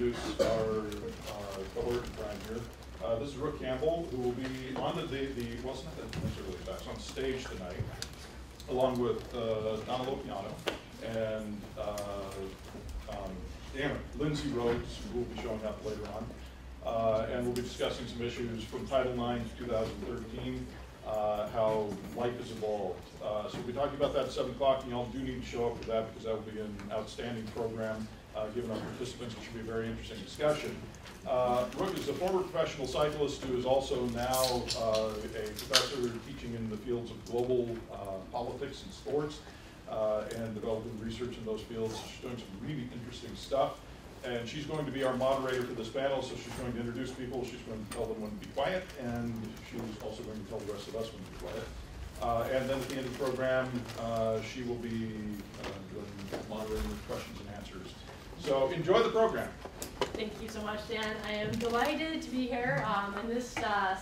introduce our cohort in front here. This is Rook Campbell, who will be on well, it's not necessarily STAPS, on stage tonight, along with Dworkin and Lindsay Rhodes, who will be showing up later on. And we'll be discussing some issues from Title IX 2013, how life has evolved. So we'll be talking about that at 7 o'clock, and y'all do need to show up for that because that will be an outstanding program. Given our participants, it should be a very interesting discussion. Rook is a former professional cyclist who is also now a professor teaching in the fields of global politics and sports and developing research in those fields. She's doing some really interesting stuff. And she's going to be our moderator for this panel, so she's going to introduce people, she's going to tell them when to be quiet, and she's also going to tell the rest of us when to be quiet. And then at the end of the program, she will be moderating with questions and answers. So enjoy the program. Thank you so much, Dan. I am delighted to be here in this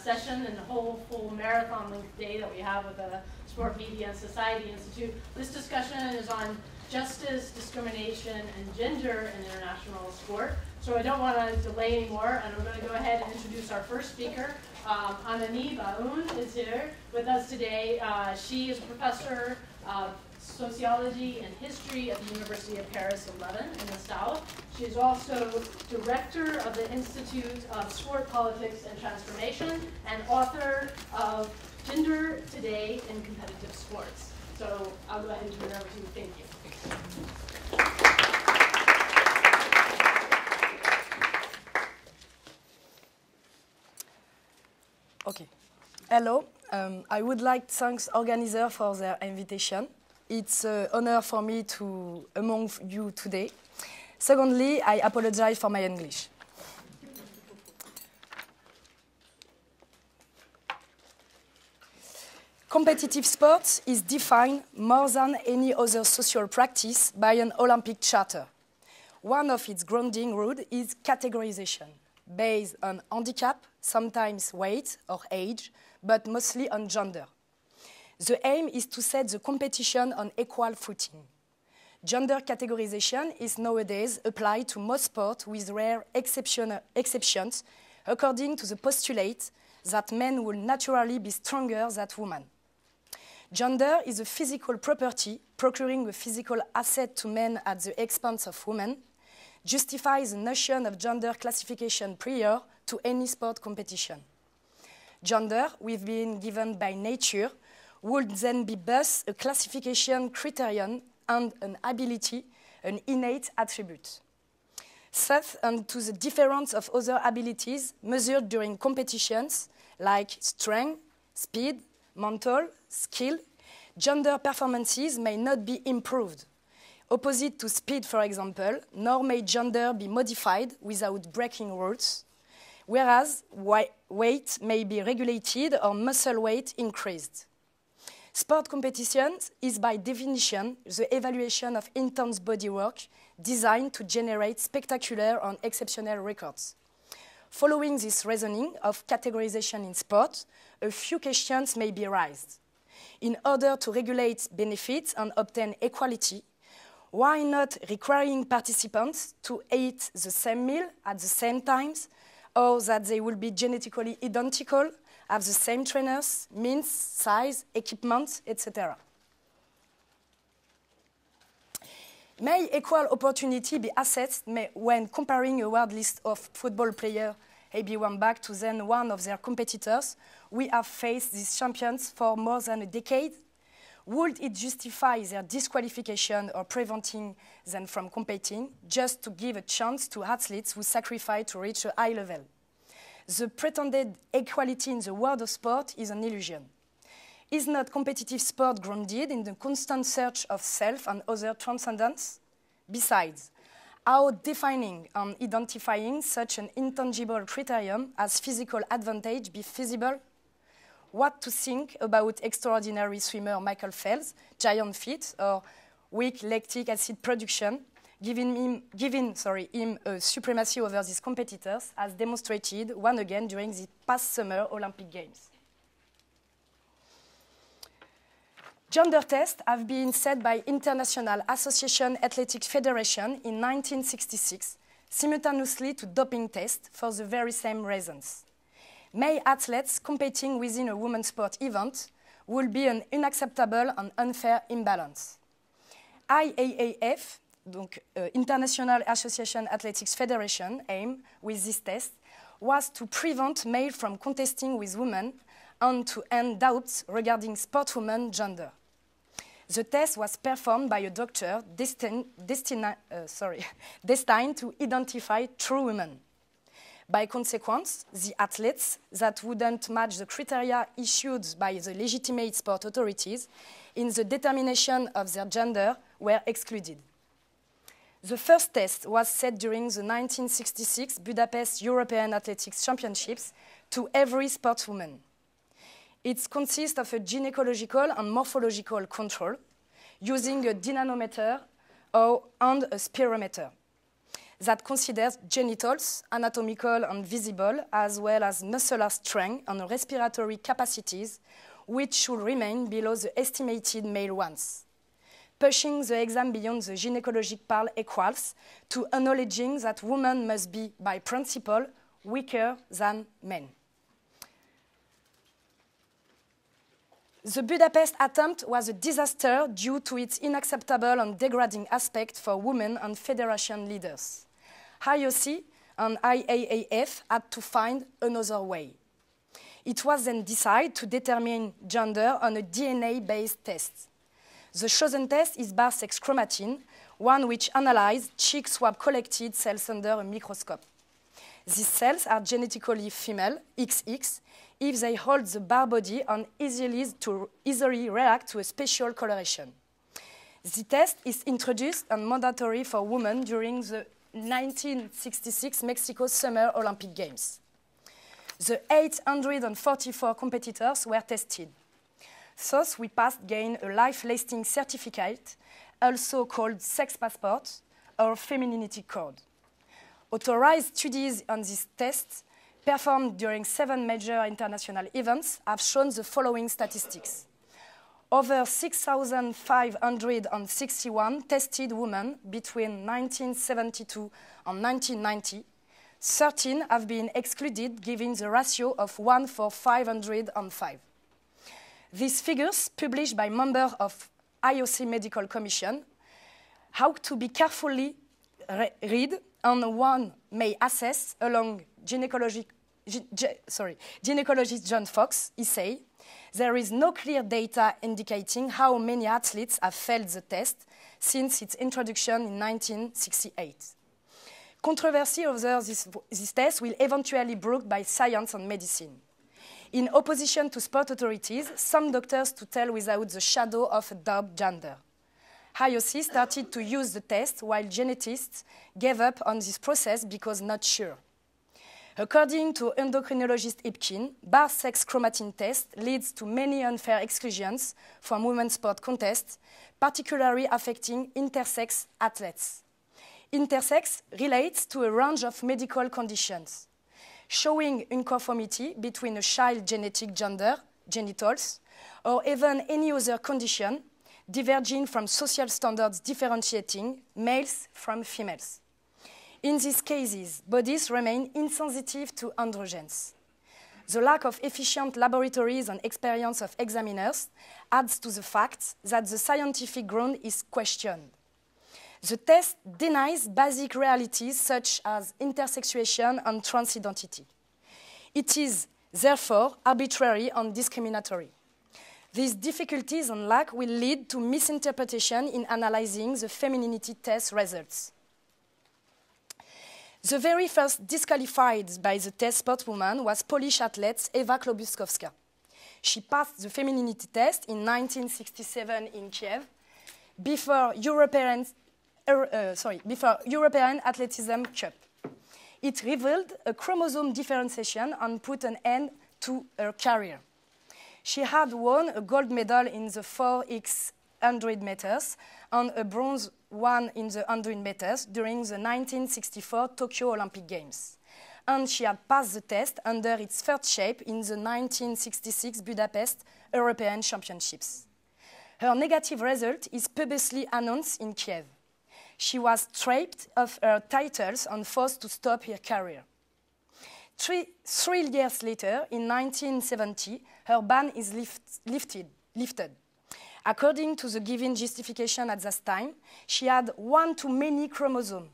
session and the whole full marathon-length day that we have with the Sport Media and Society Institute. This discussion is on justice, discrimination, and gender in international sport. So I don't want to delay anymore, and I'm going to go ahead and introduce our first speaker. Anaïs Bohuon is here with us today. She is a professor of sociology and history at the University of Paris 11 in the South. She is also director of the Institute of Sport, Politics, and Transformation and author of Gender Today in Competitive Sports. So I'll go ahead and turn it over to you. Thank you. Okay. Hello. I would like to thank the organizer for their invitation. It's an honor for me to be among you today. Secondly, I apologize for my English. Competitive sports is defined more than any other social practice by an Olympic charter. One of its grounding rules is categorization, based on handicap, sometimes weight or age, but mostly on gender. The aim is to set the competition on equal footing. Gender categorization is nowadays applied to most sports with rare exceptions, according to the postulate that men will naturally be stronger than women. Gender is a physical property procuring a physical asset to men at the expense of women, justifies the notion of gender classification prior to any sport competition. Gender, we've been given by nature, would then be thus a classification criterion and an ability, an innate attribute. Thus, and to the difference of other abilities measured during competitions, like strength, speed, mental, skill, gender performances may not be improved. Opposite to speed, for example, nor may gender be modified without breaking rules, whereas weight may be regulated or muscle weight increased. Sport competitions is by definition the evaluation of intense body work designed to generate spectacular and exceptional records. Following this reasoning of categorization in sport, a few questions may be raised. In order to regulate benefits and obtain equality, why not requiring participants to eat the same meal at the same times, or that they will be genetically identical, have the same trainers, means, size, equipment, etc. May equal opportunity be assessed when comparing a world list of football players AB Wambach to then one of their competitors? We have faced these champions for more than a decade. Would it justify their disqualification or preventing them from competing just to give a chance to athletes who sacrifice to reach a high level? The pretended equality in the world of sport is an illusion. Is not competitive sport grounded in the constant search of self and other transcendence? Besides, how defining and identifying such an intangible criterion as physical advantage be feasible? What to think about extraordinary swimmer Michael Phelps' giant feet or weak lactic acid production, giving him a supremacy over these competitors, as demonstrated once again during the past summer Olympic Games. Gender tests have been set by International Association Athletic Federation in 1966 simultaneously to doping tests for the very same reasons. Male athletes competing within a women's sport event will be an unacceptable and unfair imbalance. IAAF, donc International Association Athletics Federation, aim with this test was to prevent males from contesting with women and to end doubts regarding sportswomen's gender. The test was performed by a doctor destined to identify true women. By consequence, the athletes that wouldn't match the criteria issued by the legitimate sport authorities in the determination of their gender were excluded. The first test was set during the 1966 Budapest European Athletics Championships to every sportswoman. It consists of a gynecological and morphological control using a dynamometer and a spirometer that considers genitals, anatomical and visible, as well as muscular strength and respiratory capacities, which should remain below the estimated male ones, pushing the exam beyond the gynecologic PAL equals to acknowledging that women must be, by principle, weaker than men. The Budapest attempt was a disaster due to its unacceptable and degrading aspect for women and federation leaders. IOC and IAAF had to find another way. It was then decided to determine gender on a DNA-based test. The chosen test is Barr sex chromatin, one which analyzes cheek swab collected cells under a microscope. These cells are genetically female, XX, if they hold the Barr body and easily react to a special coloration. The test is introduced and mandatory for women during the 1966 Mexico Summer Olympic Games. The 844 competitors were tested. Thus, we gain a life-lasting certificate, also called sex passport or femininity code. Authorized studies on this test, performed during 7 major international events, have shown the following statistics. Over 6,561 tested women between 1972 and 1990. 13 have been excluded, giving the ratio of 1 for 505. These figures, published by members of IOC Medical Commission, how to be carefully read, and one may assess along gynecologist John Fox, he said, there is no clear data indicating how many athletes have failed the test since its introduction in 1968. Controversy over this test will eventually be brought by science and medicine. In opposition to sport authorities, some doctors to tell without the shadow of a doubt gender. IOC started to use the test while geneticists gave up on this process because not sure. According to endocrinologist Ipkin, Barr sex chromatin test leads to many unfair exclusions from women's sport contests, particularly affecting intersex athletes. Intersex relates to a range of medical conditions, showing unconformity between a child's genetic gender, genitals, or even any other condition, diverging from social standards differentiating males from females. In these cases, bodies remain insensitive to androgens. The lack of efficient laboratories and experience of examiners adds to the fact that the scientific ground is questioned. The test denies basic realities such as intersexuation and transidentity. It is, therefore, arbitrary and discriminatory. These difficulties and lack will lead to misinterpretation in analyzing the femininity test results. The very first disqualified by the test sportswoman was Polish athlete Ewa Klobuchowska. She passed the femininity test in 1967 in Kiev before European Athleticism Cup. It revealed a chromosome differentiation and put an end to her career. She had won a gold medal in the 4x100 meters and a bronze one in the 100 meters during the 1964 Tokyo Olympic Games. And she had passed the test under its third shape in the 1966 Budapest European Championships. Her negative result is publicly announced in Kiev. She was stripped of her titles and forced to stop her career. Three years later, in 1970, her ban is lifted. According to the given justification at that time, she had one too many chromosomes,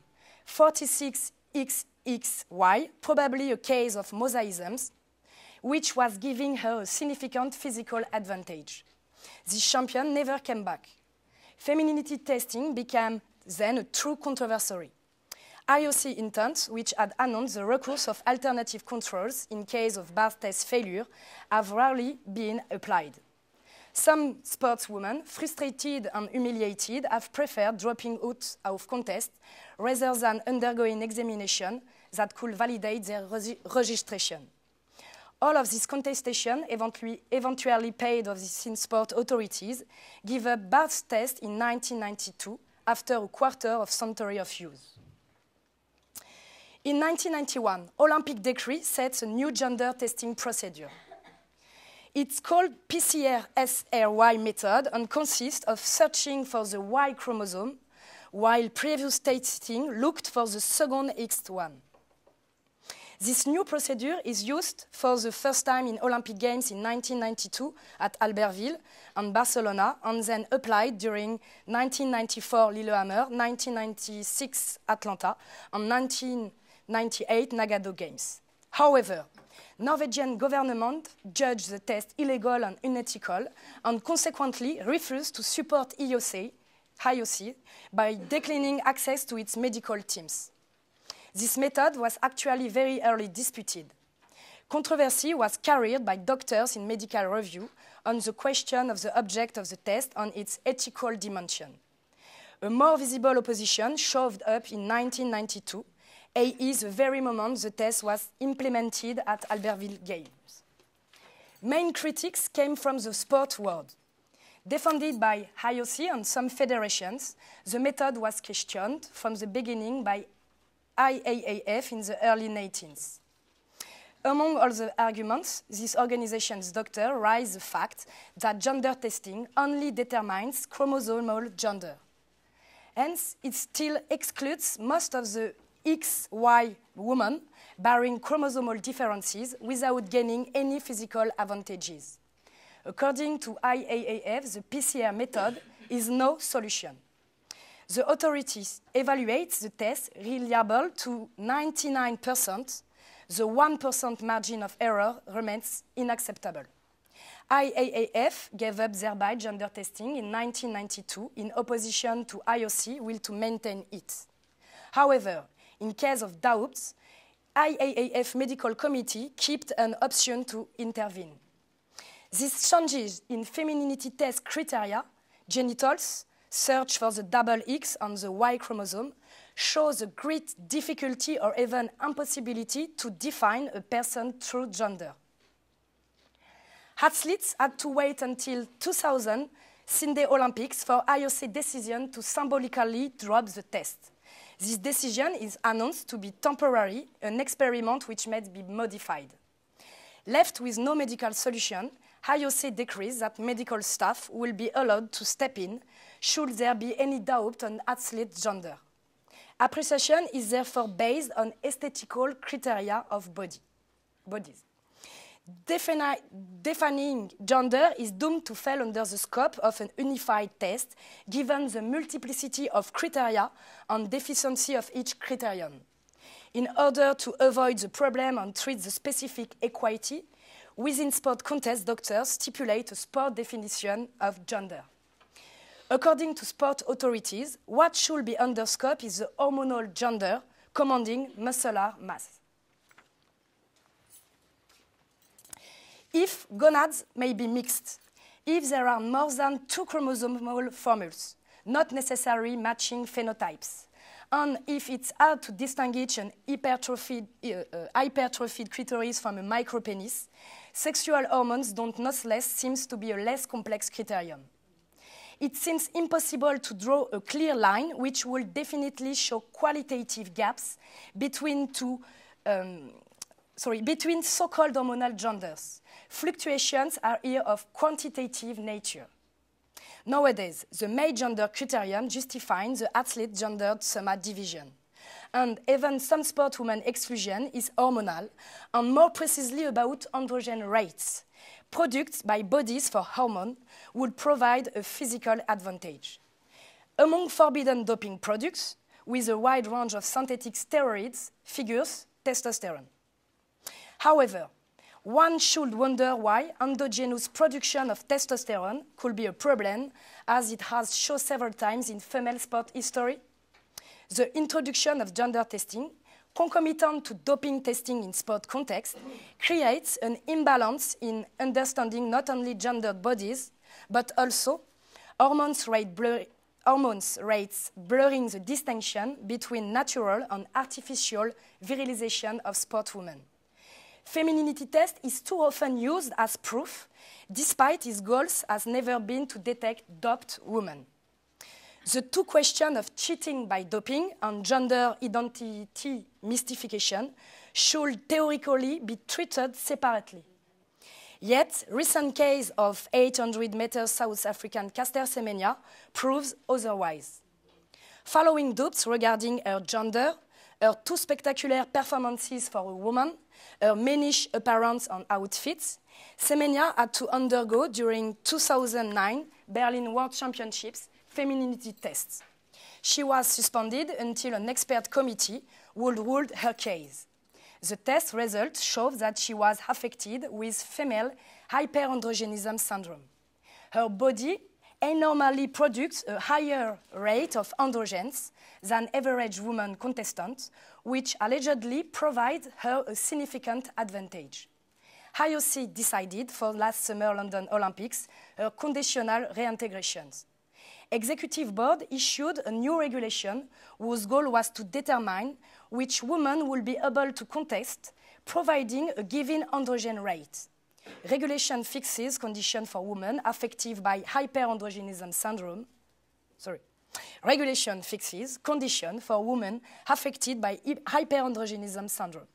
46XXY, probably a case of mosaicism, which was giving her a significant physical advantage. This champion never came back. Femininity testing became then a true controversy. IOC intents, which had announced the recourse of alternative controls in case of Barr test failure, have rarely been applied. Some sportswomen, frustrated and humiliated, have preferred dropping out of contest rather than undergoing examination that could validate their registration. All of this contestation, eventually paid off the sport authorities, gave up Barr's test in 1992 after a quarter of century of use. In 1991, Olympic decree sets a new gender testing procedure. It's called PCR-SRY method and consists of searching for the Y chromosome, while previous testing looked for the second X one. This new procedure is used for the first time in Olympic Games in 1992 at Albertville and Barcelona, and then applied during 1994 Lillehammer, 1996 Atlanta, and 1998 Nagano Games. However, Norwegian government judged the test illegal and unethical, and consequently refused to support IOC by declining access to its medical teams. This method was actually very early disputed. Controversy was carried by doctors in medical review on the question of the object of the test and its ethical dimension. A more visible opposition showed up in 1992, i.e. the very moment the test was implemented at Albertville Games. Main critics came from the sport world. Defended by IOC and some federations, the method was questioned from the beginning by IAAF in the early 1990s. Among all the arguments, this organization's doctor raised the fact that gender testing only determines chromosomal gender. Hence, it still excludes most of the XY women, barring chromosomal differences, without gaining any physical advantages. According to IAAF, the PCR method is no solution. The authorities evaluate the test reliable to 99%. The 1% margin of error remains unacceptable. IAAF gave up thereby gender testing in 1992 in opposition to IOC will to maintain it. However, in case of doubts, IAAF Medical Committee kept an option to intervene. These changes in femininity test criteria, genitals, search for the double X on the Y chromosome, shows a great difficulty or even impossibility to define a person's true gender. Athletes had to wait until 2000 Sydney Olympics for IOC decision to symbolically drop the test. This decision is announced to be temporary, an experiment which may be modified. Left with no medical solution, IOC decrees that medical staff will be allowed to step in should there be any doubt on athlete's gender. Appreciation is therefore based on aesthetical criteria of bodies. Defining gender is doomed to fall under the scope of an unified test, given the multiplicity of criteria and deficiency of each criterion. In order to avoid the problem and treat the specific equity, within sport contest, doctors stipulate a sport definition of gender. According to sport authorities, what should be under scope is the hormonal gender commanding muscular mass. If gonads may be mixed, if there are more than 2 chromosomal formulas, not necessarily matching phenotypes, and if it's hard to distinguish an hypertrophied clitoris from a micropenis, sexual hormones don't nonetheless seems to be a less complex criterion. It seems impossible to draw a clear line which will definitely show qualitative gaps between between so-called hormonal genders. Fluctuations are here of quantitative nature. Nowadays, the male gender criterion justifies the athlete gendered summa division. And even some sportswomen exclusion is hormonal, and more precisely about androgen rates. Products by bodies for hormone would provide a physical advantage. Among forbidden doping products, with a wide range of synthetic steroids, figures testosterone. However, one should wonder why endogenous production of testosterone could be a problem, as it has shown several times in female sport history. The introduction of gender testing, concomitant to doping testing in sport context, creates an imbalance in understanding not only gendered bodies, but also hormones rates blurring the distinction between natural and artificial virilization of sportswomen. Femininity test is too often used as proof, despite its goals has never been to detect doped women. The two questions of cheating by doping and gender identity mystification should theoretically be treated separately. Yet, recent case of 800-meter South African Caster Semenya proves otherwise. Following doubts regarding her gender, her two spectacular performances for a woman, her mannish appearance and outfits, Semenya had to undergo during 2009 Berlin World Championships femininity tests. She was suspended until an expert committee would rule her case. The test results showed that she was affected with female hyperandrogenism syndrome. Her body abnormally produced a higher rate of androgens than average woman contestants, which allegedly provides her a significant advantage. IOC decided for last summer London Olympics her conditional reintegrations. Executive Board issued a new regulation whose goal was to determine which women will be able to contest, providing a given androgen rate. Regulation fixes conditions for women affected by hyperandrogenism syndrome. Regulation fixes conditions for women affected by hyperandrogenism syndrome.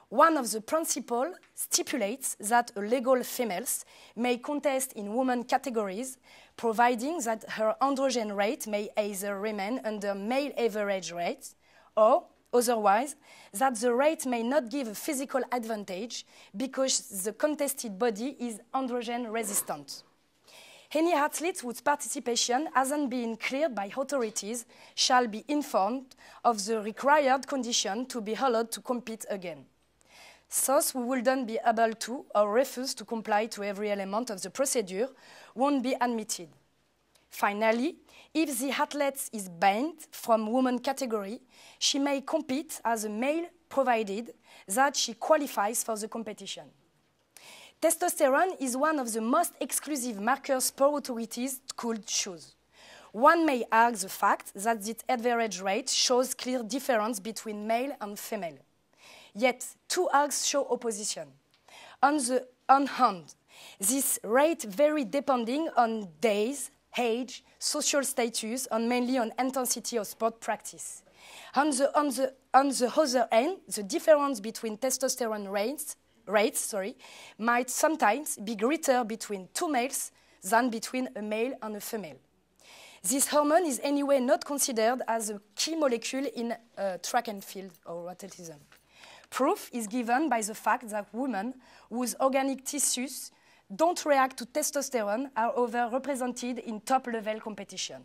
One of the principles stipulates that legal females may contest in women categories, providing that her androgen rate may either remain under male average rates, or otherwise, that the rate may not give a physical advantage because the contested body is androgen resistant. Any athlete whose participation hasn't been cleared by authorities shall be informed of the required condition to be allowed to compete again. Those who wouldn't be able to or refuse to comply to every element of the procedure won't be admitted. Finally, if the athlete is banned from women category, she may compete as a male provided that she qualifies for the competition. Testosterone is one of the most exclusive markers sport authorities could choose. One may argue the fact that the average rate shows clear difference between male and female. Yet, two arguments show opposition. On the one hand, this rate varies depending on days, age, social status, and mainly on intensity of sport practice. On the other hand, the difference between testosterone rates might sometimes be greater between two males than between a male and a female. This hormone is anyway not considered as a key molecule in track and field or athleticism. Proof is given by the fact that women whose organic tissues don't react to testosterone are overrepresented in top-level competition.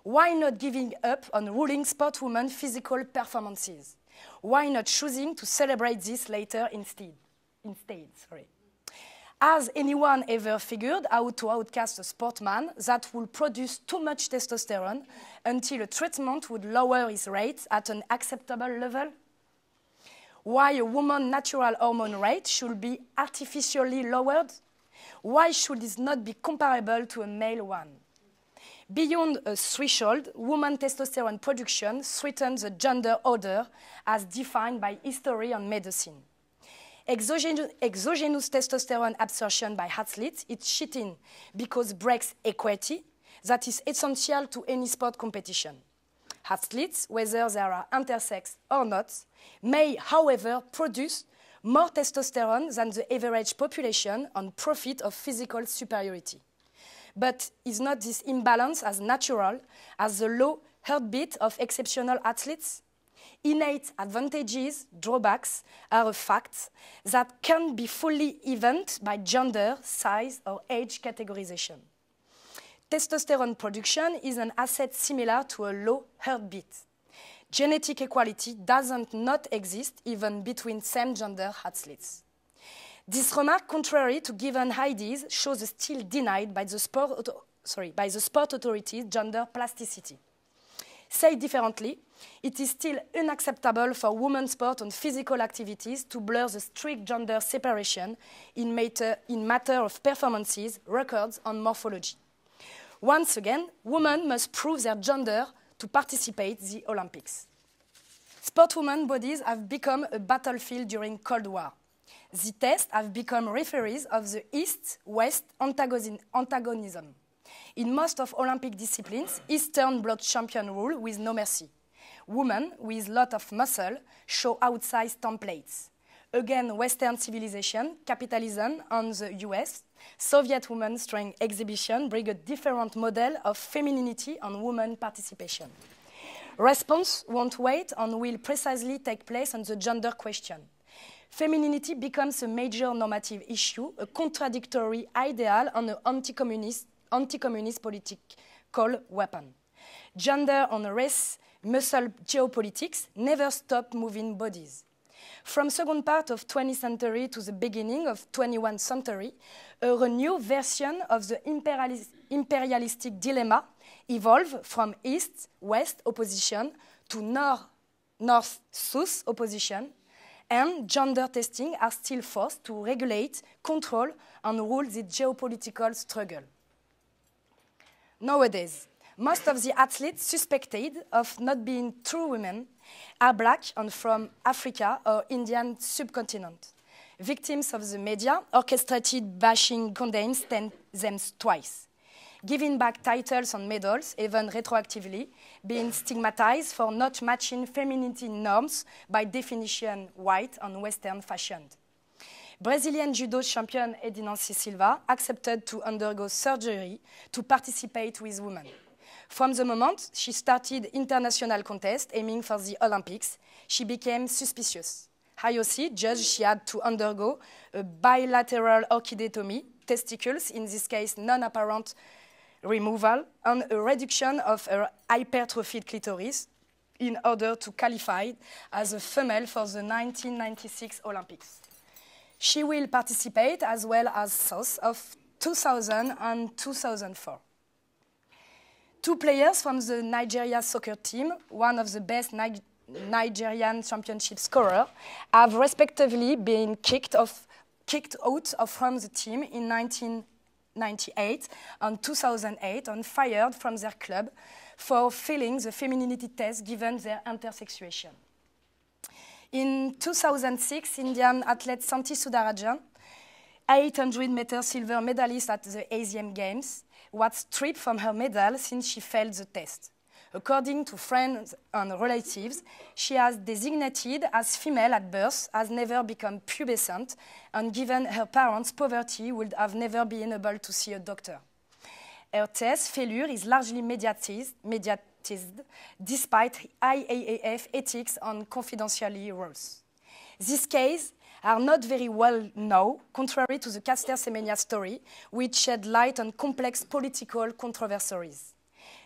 Why not giving up on ruling sportswomen physical performances? Why not choosing to celebrate this later instead? Has anyone ever figured out to outcast a sportsman that would produce too much testosterone until a treatment would lower his rate at an acceptable level? Why a woman's natural hormone rate should be artificially lowered? Why should this not be comparable to a male one? Beyond a threshold, woman testosterone production threatens the gender order as defined by history and medicine. Exogenous testosterone absorption by athletes is cheating because it breaks equity that is essential to any sport competition. Athletes, whether they are intersex or not, may, however, produce more testosterone than the average population and profit of physical superiority. But is not this imbalance as natural as the low heartbeat of exceptional athletes? Innate advantages, drawbacks, are a fact that can be fully evened by gender, size, or age categorization. Testosterone production is an asset similar to a low heartbeat. Genetic equality doesn't not exist even between same-gender athletes. This remark, contrary to given ideas, shows still denied by the sport authorities gender plasticity. Said differently, it is still unacceptable for women's sport and physical activities to blur the strict gender separation in matter of performances, records, and morphology. Once again, women must prove their gender to participate in the Olympics. Sportswomen bodies have become a battlefield during Cold War. The tests have become referees of the East-West antagonism. In most of Olympic disciplines, Eastern Bloc champion rule with no mercy. Women with lot of muscle show outsized templates. Again, Western civilization, capitalism, and the US, Soviet women's strength exhibition bring a different model of femininity and women participation. Response won't wait and will precisely take place on the gender question. Femininity becomes a major normative issue, a contradictory ideal, and an anti-communist political weapon. Gender and race muscle geopolitics never stop moving bodies. From second part of 20th century to the beginning of 21st century, a renewed version of the imperialistic dilemma evolved from East-West opposition to North-South opposition, and gender testing are still forced to regulate, control, and rule the geopolitical struggle. Nowadays, most of the athletes suspected of not being true women are black and from Africa or Indian subcontinent. Victims of the media, orchestrated bashing condemns them twice. Giving back titles and medals, even retroactively, being stigmatized for not matching femininity norms by definition white and Western fashioned. Brazilian judo champion Edinancy Silva accepted to undergo surgery to participate with women. From the moment she started international contest aiming for the Olympics, she became suspicious. IOC judged she had to undergo a bilateral orchidotomy, testicles, in this case non-apparent removal, and a reduction of her hypertrophied clitoris in order to qualify as a female for the 1996 Olympics. She will participate as well as South of 2000 and 2004. Two players from the Nigeria soccer team, one of the best Nigerian championship scorers, have respectively been kicked out from the team in 1998 and 2008 and fired from their club for failing the femininity test given their intersexuation. In 2006, Indian athlete Santi Sudarajan, 800-meter silver medalist at the Asian Games, was stripped from her medal since she failed the test. According to friends and relatives, she was designated as female at birth, has never become pubescent, and given her parents' poverty, would have never been able to see a doctor. Her test failure is largely mediatized despite IAAF ethics and confidentiality rules. These cases are not very well known, contrary to the Caster Semenya story, which shed light on complex political controversies.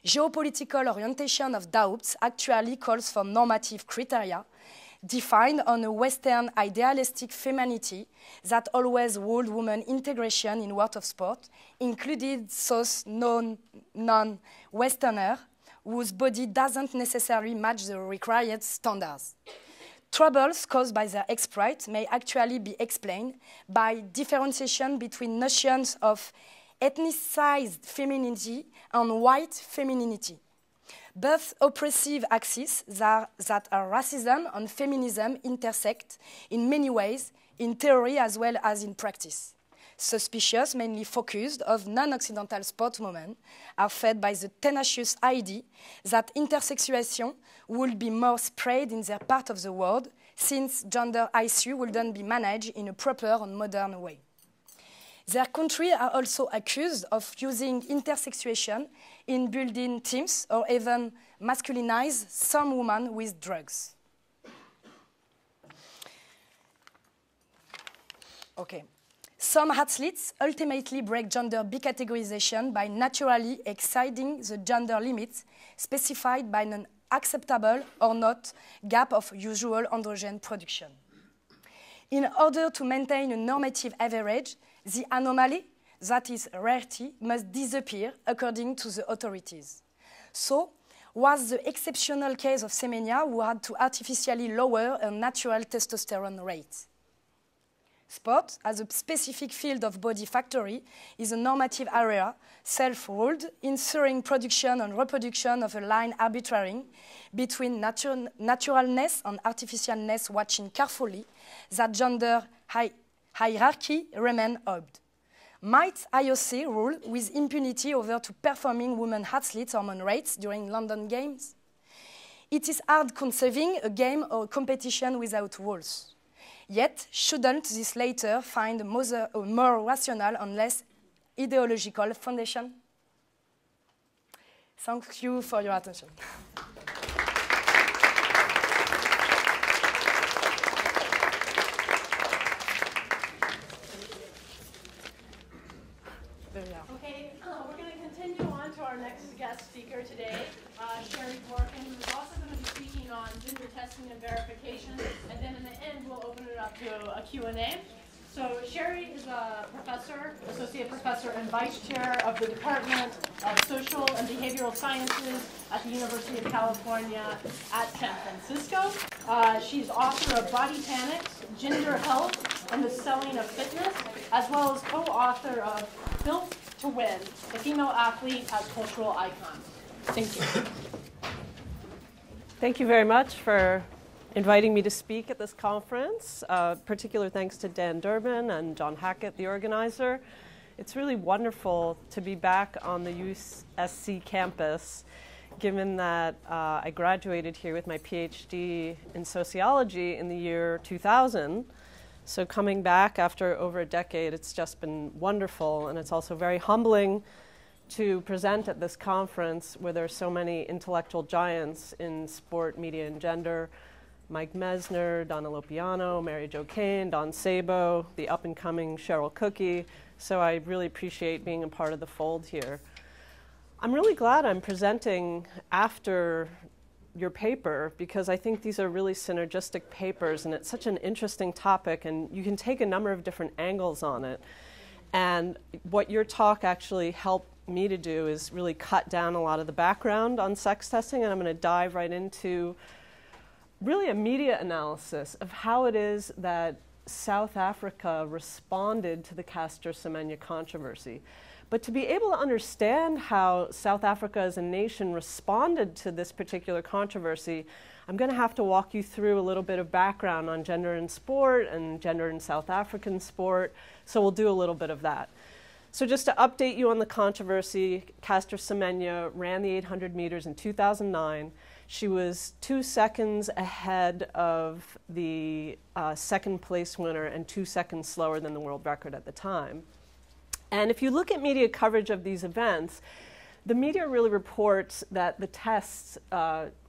Geopolitical orientation of doubts actually calls for normative criteria defined on a Western idealistic femininity that always ruled women integration in world of sport, including those non-Westerner whose body doesn't necessarily match the required standards. Troubles caused by their exploit may actually be explained by differentiation between notions of ethnicized femininity and white femininity. Both oppressive axes that are racism and feminism intersect in many ways, in theory as well as in practice. Suspicious, mainly focused of non-Occidental sportswomen, are fed by the tenacious idea that intersexuation would be more spread in their part of the world, since gender issue wouldn't be managed in a proper and modern way. Their countries are also accused of using intersexuation in building teams or even masculinize some women with drugs. Okay. Some athletes ultimately break gender bicategorization by naturally exceeding the gender limits specified by an acceptable or not gap of usual androgen production. In order to maintain a normative average, the anomaly, that is rarity, must disappear according to the authorities. So, was the exceptional case of Semenya who had to artificially lower a natural testosterone rate. Sport, as a specific field of body factory, is a normative area, self-ruled, ensuring production and reproduction of a line arbitrary between naturalness and artificialness, watching carefully that gender hierarchy remain obed. Might IOC rule with impunity over to performing women athletes hormone rates during London Games? It is hard conceiving a game or competition without rules. Yet, shouldn't this later find a more rational and less ideological foundation? Thank you for your attention. Okay, we're going to continue on to our next guest speaker today, Shari Dworkin, who is also going to be speaking on gender testing and verification, and then in the end we'll open it up to a Q&A. So Shari is a professor, associate professor and vice chair of the Department of Social and Behavioral Sciences at the University of California at San Francisco. She's author of Body Panics, Gender Health, and the Selling of Fitness, as well as co-author of Built to Win, a female athlete as cultural icons. Thank you. Thank you very much for inviting me to speak at this conference. Particular thanks to Dan Durbin and John Hackett, the organizer. It's really wonderful to be back on the USC campus, given that I graduated here with my PhD in sociology in the year 2000. So coming back after over a decade, it's just been wonderful, and it's also very humbling to present at this conference where there are so many intellectual giants in sport, media, and gender. Mike Mesner, Donna Lopiano, Mary Jo Kane, Don Sabo, the up-and-coming Cheryl Cookie. So I really appreciate being a part of the fold here. I'm really glad I'm presenting after your paper, because I think these are really synergistic papers, and it's such an interesting topic, and you can take a number of different angles on it. And what your talk actually helped me to do is really cut down a lot of the background on sex testing, and I'm going to dive right into really a media analysis of how it is that South Africa responded to the Caster Semenya controversy. But to be able to understand how South Africa as a nation responded to this particular controversy, I'm going to have to walk you through a little bit of background on gender in sport and gender in South African sport. So we'll do a little bit of that. So just to update you on the controversy, Caster Semenya ran the 800 meters in 2009. She was 2 seconds ahead of the second place winner and 2 seconds slower than the world record at the time. And if you look at media coverage of these events, the media really reports that the tests,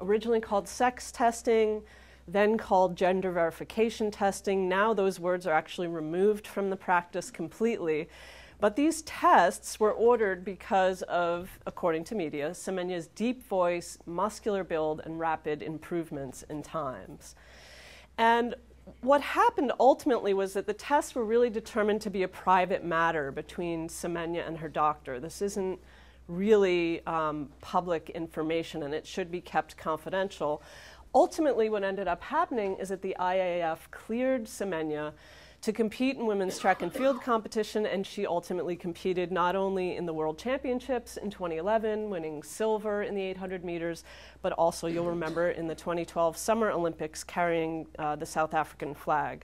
originally called sex testing, then called gender verification testing, now those words are actually removed from the practice completely. But these tests were ordered because of, according to media, Semenya's deep voice, muscular build, and rapid improvements in times. And what happened ultimately was that the tests were really determined to be a private matter between Semenya and her doctor. This isn't really public information, and it should be kept confidential. Ultimately, what ended up happening is that the IAAF cleared Semenya to compete in women's track and field competition, and she ultimately competed not only in the World Championships in 2011, winning silver in the 800 meters, but also, you'll remember, in the 2012 Summer Olympics, carrying the South African flag.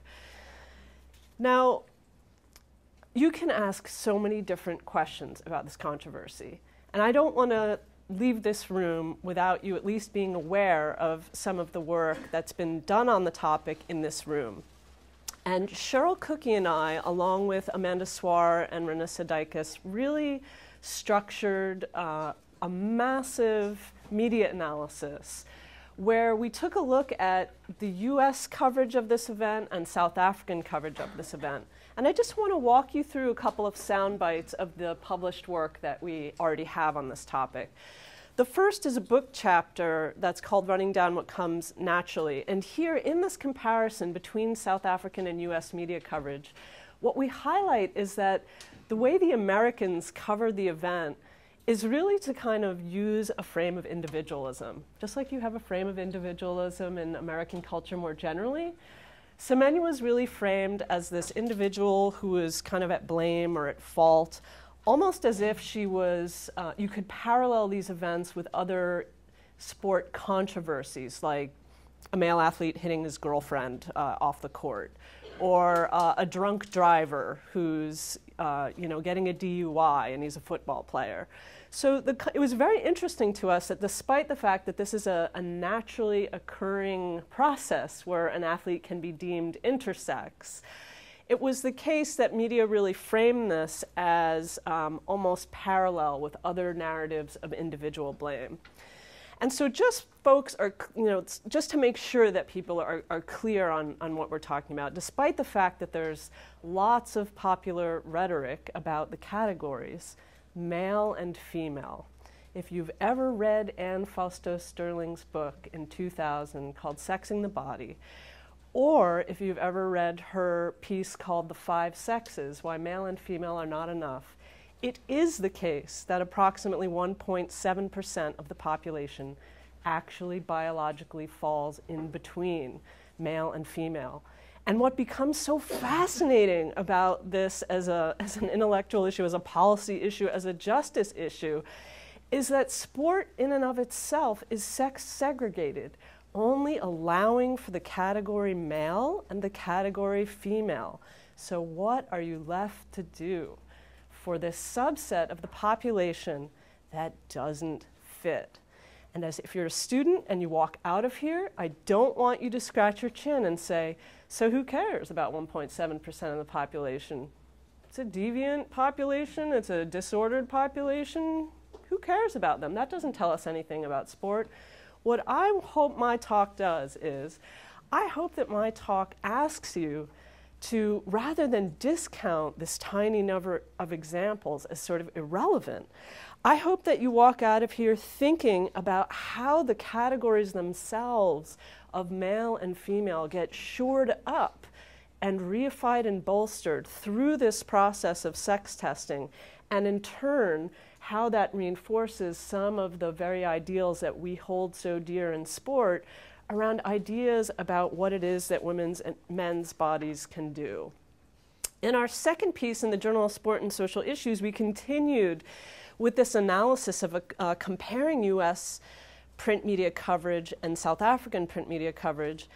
Now, you can ask so many different questions about this controversy, and I don't want to leave this room without you at least being aware of some of the work that's been done on the topic in this room. And Cheryl Cookie and I, along with Amanda Swar and Renissa Dykes, really structured a massive media analysis where we took a look at the US coverage of this event and South African coverage of this event. And I just want to walk you through a couple of sound bites of the published work that we already have on this topic. The first is a book chapter that's called Running Down What Comes Naturally. And here, in this comparison between South African and US media coverage, what we highlight is that the way the Americans covered the event is really to kind of use a frame of individualism. Just like you have a frame of individualism in American culture more generally, Semenya was really framed as this individual who was kind of at blame or at fault, almost as if she was, you could parallel these events with other sport controversies, like a male athlete hitting his girlfriend off the court, or a drunk driver who's getting a DUI and he's a football player. So it was very interesting to us that despite the fact that this is a naturally occurring process where an athlete can be deemed intersex, it was the case that media really framed this as almost parallel with other narratives of individual blame. And so just folks are, just to make sure that people are clear on what we're talking about, despite the fact that there's lots of popular rhetoric about the categories, male and female. If you've ever read Anne Fausto Sterling's book in 2000 called Sexing the Body, or if you've ever read her piece called The Five Sexes, Why Male and Female Are Not Enough, it is the case that approximately 1.7% of the population actually biologically falls in between male and female. And what becomes so fascinating about this as an intellectual issue, as a policy issue, as a justice issue, is that sport in and of itself is sex segregated, only allowing for the category male and the category female. So what are you left to do for this subset of the population that doesn't fit? And as if you're a student and you walk out of here, I don't want you to scratch your chin and say, so who cares about 1.7% of the population? It's a deviant population, it's a disordered population. Who cares about them? That doesn't tell us anything about sport. What I hope my talk does is, I hope that my talk asks you to, rather than discount this tiny number of examples as sort of irrelevant, I hope that you walk out of here thinking about how the categories themselves of male and female get shored up and reified and bolstered through this process of sex testing, and in turn, how that reinforces some of the very ideals that we hold so dear in sport around ideas about what it is that women's and men's bodies can do. In our second piece in the Journal of Sport and Social Issues, we continued with this analysis of comparing US print media coverage and South African print media coverage.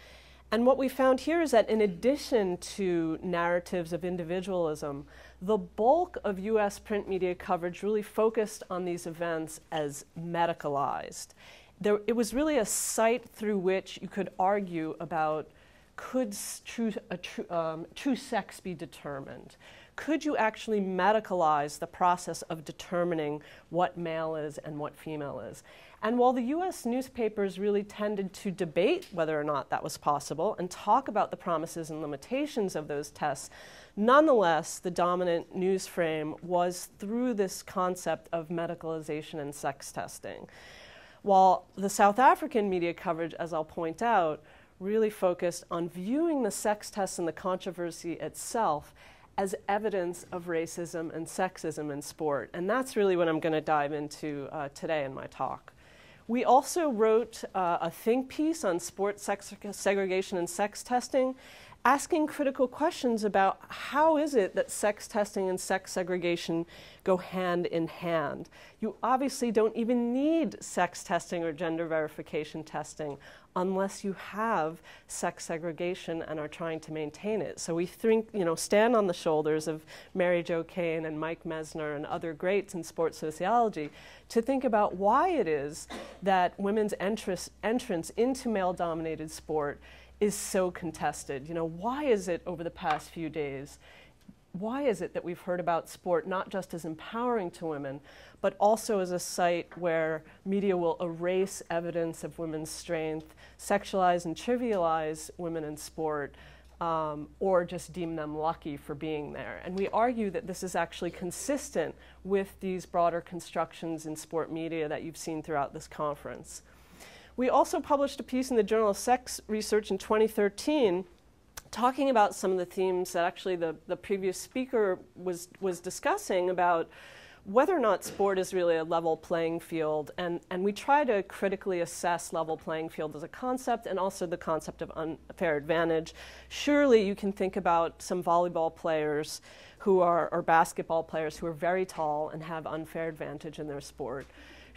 And what we found here is that in addition to narratives of individualism, the bulk of US print media coverage really focused on these events as medicalized. It was really a site through which you could argue about, could true sex be determined? Could you actually medicalize the process of determining what male is and what female is? And while the US newspapers really tended to debate whether or not that was possible and talk about the promises and limitations of those tests, nonetheless, the dominant news frame was through this concept of medicalization and sex testing. While the South African media coverage, as I'll point out, really focused on viewing the sex tests and the controversy itself as evidence of racism and sexism in sport. And that's really what I'm going to dive into today in my talk. We also wrote a think piece on sport sex segregation and sex testing, asking critical questions about how is it that sex testing and sex segregation go hand in hand. You obviously don't even need sex testing or gender verification testing unless you have sex segregation and are trying to maintain it. So we think, stand on the shoulders of Mary Jo Kane and Mike Mesner and other greats in sports sociology to think about why it is that women's entrance into male-dominated sport is so contested. You know, why is it over the past few days, why is it that we've heard about sport not just as empowering to women, but also as a site where media will erase evidence of women's strength, sexualize and trivialize women in sport, or just deem them lucky for being there? And we argue that this is actually consistent with these broader constructions in sport media that you've seen throughout this conference. We also published a piece in the Journal of Sex Research in 2013 talking about some of the themes that actually the previous speaker was discussing about whether or not sport is really a level playing field. And we try to critically assess level playing field as a concept and also the concept of unfair advantage. Surely you can think about some volleyball players who are, or basketball players who are very tall and have unfair advantage in their sport.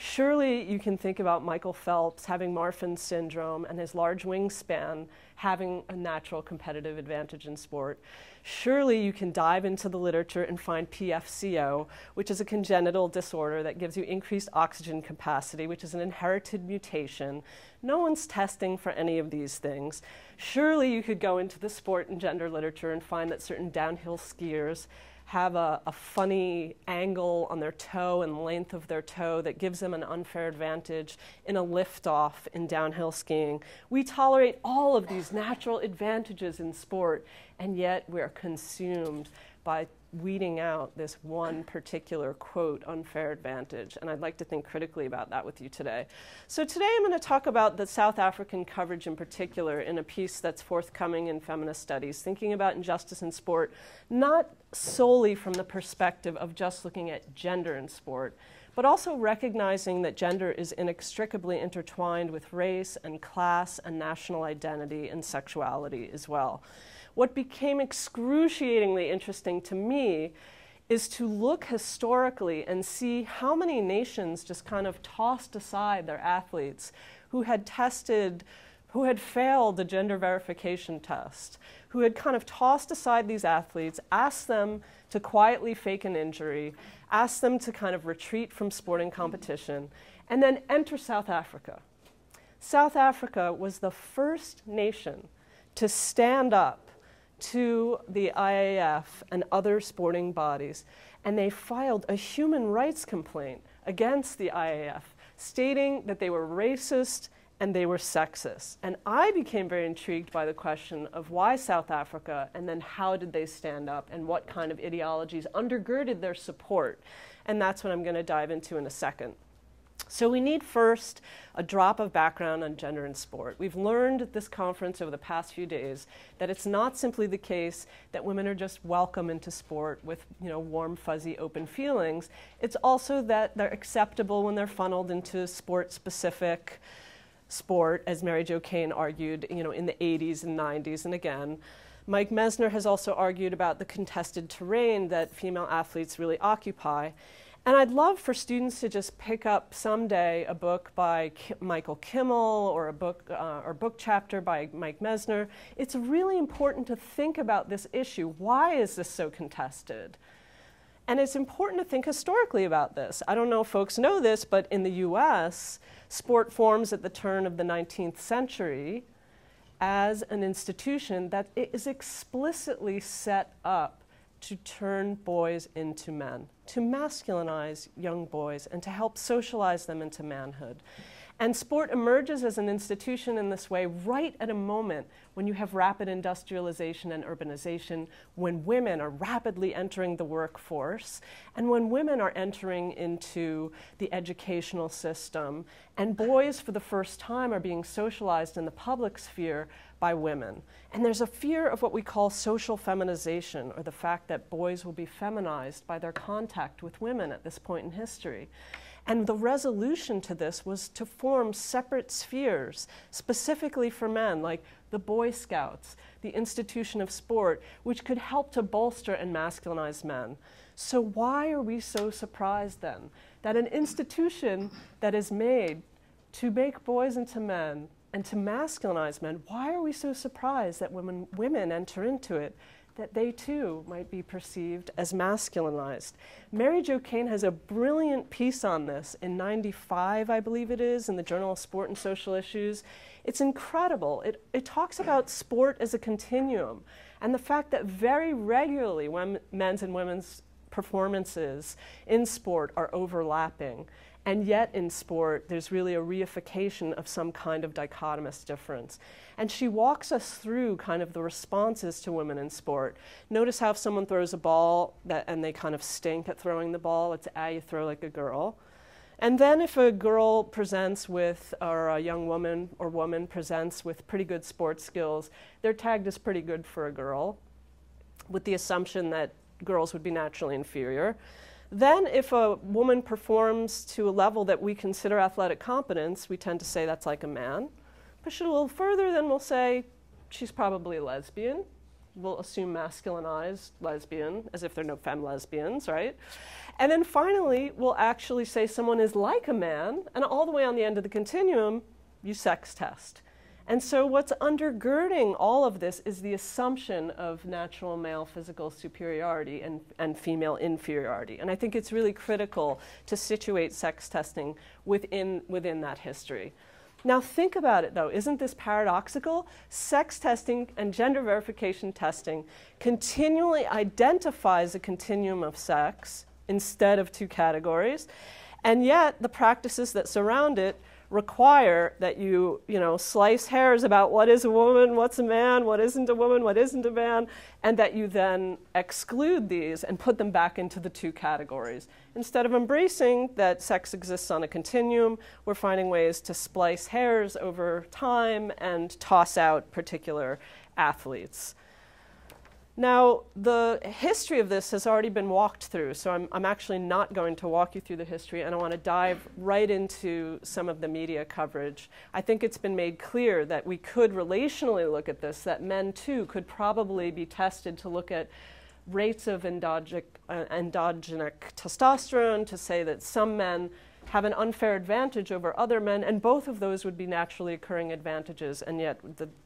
Surely you can think about Michael Phelps having Marfan syndrome and his large wingspan having a natural competitive advantage in sport. Surely you can dive into the literature and find PFCO, which is a congenital disorder that gives you increased oxygen capacity, which is an inherited mutation. No one's testing for any of these things. Surely you could go into the sport and gender literature and find that certain downhill skiers have a funny angle on their toe and length of their toe that gives them an unfair advantage in a lift-off in downhill skiing. We tolerate all of these natural advantages in sport, and yet we're consumed by weeding out this one particular, quote, unfair advantage. And I'd like to think critically about that with you today. So today I'm going to talk about the South African coverage in particular in a piece that's forthcoming in Feminist Studies, thinking about injustice in sport, not solely from the perspective of just looking at gender in sport, but also recognizing that gender is inextricably intertwined with race and class and national identity and sexuality as well. What became excruciatingly interesting to me is to look historically and see how many nations just kind of tossed aside their athletes who had failed the gender verification test, who had kind of tossed aside these athletes, asked them to quietly fake an injury, asked them to kind of retreat from sporting competition, and then enter South Africa. South Africa was the first nation to stand up to the IAAF and other sporting bodies, and they filed a human rights complaint against the IAAF, stating that they were racist and they were sexist. And I became very intrigued by the question of why South Africa, and then how did they stand up, and what kind of ideologies undergirded their support. And that's what I'm going to dive into in a second. So we need first a drop of background on gender in sport. We've learned at this conference over the past few days that it's not simply the case that women are just welcome into sport with, warm, fuzzy, open feelings. It's also that they're acceptable when they're funneled into sport-specific sport, as Mary Jo Kane argued, in the 80s and 90s. And again, Mike Mesner has also argued about the contested terrain that female athletes really occupy. And I'd love for students to just pick up someday a book by Michael Kimmel or a book chapter by Mike Mesner. It's really important to think about this issue. Why is this so contested? And it's important to think historically about this. I don't know if folks know this, but in the US, sport forms at the turn of the 19th century as an institution that is explicitly set up to turn boys into men, to masculinize young boys, and to help socialize them into manhood. And sport emerges as an institution in this way right at a moment when you have rapid industrialization and urbanization, when women are rapidly entering the workforce, and when women are entering into the educational system, and boys for the first time are being socialized in the public sphere by women. And there's a fear of what we call social feminization, or the fact that boys will be feminized by their contact with women at this point in history. And the resolution to this was to form separate spheres, specifically for men, like the Boy Scouts, the institution of sport, which could help to bolster and masculinize men. So why are we so surprised then that an institution that is made to make boys into men and to masculinize men, why are we so surprised that when women enter into it, that they too might be perceived as masculinized. Mary Jo Kane has a brilliant piece on this in '95, I believe it is, in the Journal of Sport and Social Issues. It's incredible. It talks about sport as a continuum and the fact that very regularly men's and women's performances in sport are overlapping. And yet in sport, there's really a reification of some kind of dichotomous difference. And she walks us through kind of the responses to women in sport. Notice how if someone throws a ball and they kind of stink at throwing the ball, it's, you throw like a girl. And then if a girl presents with, or a young woman or woman presents with pretty good sports skills, they're tagged as pretty good for a girl, with the assumption that girls would be naturally inferior. Then if a woman performs to a level that we consider athletic competence, we tend to say that's like a man. Push it a little further, then we'll say she's probably a lesbian. We'll assume masculinized lesbian, as if there are no femme lesbians, right? And then finally, we'll actually say someone is like a man, and all the way on the end of the continuum, you sex test. And so what's undergirding all of this is the assumption of natural male physical superiority and female inferiority. And I think it's really critical to situate sex testing within that history. Now think about it though, isn't this paradoxical? Sex testing and gender verification testing continually identifies a continuum of sex instead of two categories, and yet the practices that surround it require that you slice hairs about what is a woman, what's a man, what isn't a woman, what isn't a man, and that you then exclude these and put them back into the two categories. Instead of embracing that sex exists on a continuum, we're finding ways to splice hairs over time and toss out particular athletes. Now, the history of this has already been walked through, so I'm actually not going to walk you through the history, and I want to dive right into some of the media coverage. I think it's been made clear that we could relationally look at this, that men too could probably be tested to look at rates of endogenic testosterone, to say that some men have an unfair advantage over other men, and both of those would be naturally occurring advantages, and yet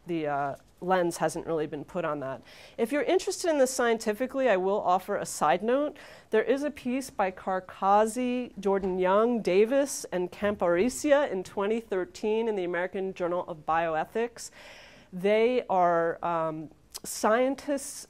the lens hasn't really been put on that. If you're interested in this scientifically, I will offer a side note. There is a piece by Carcazzi, Jordan Young, Davis, and Camparicia in 2013 in the American Journal of Bioethics. They are scientists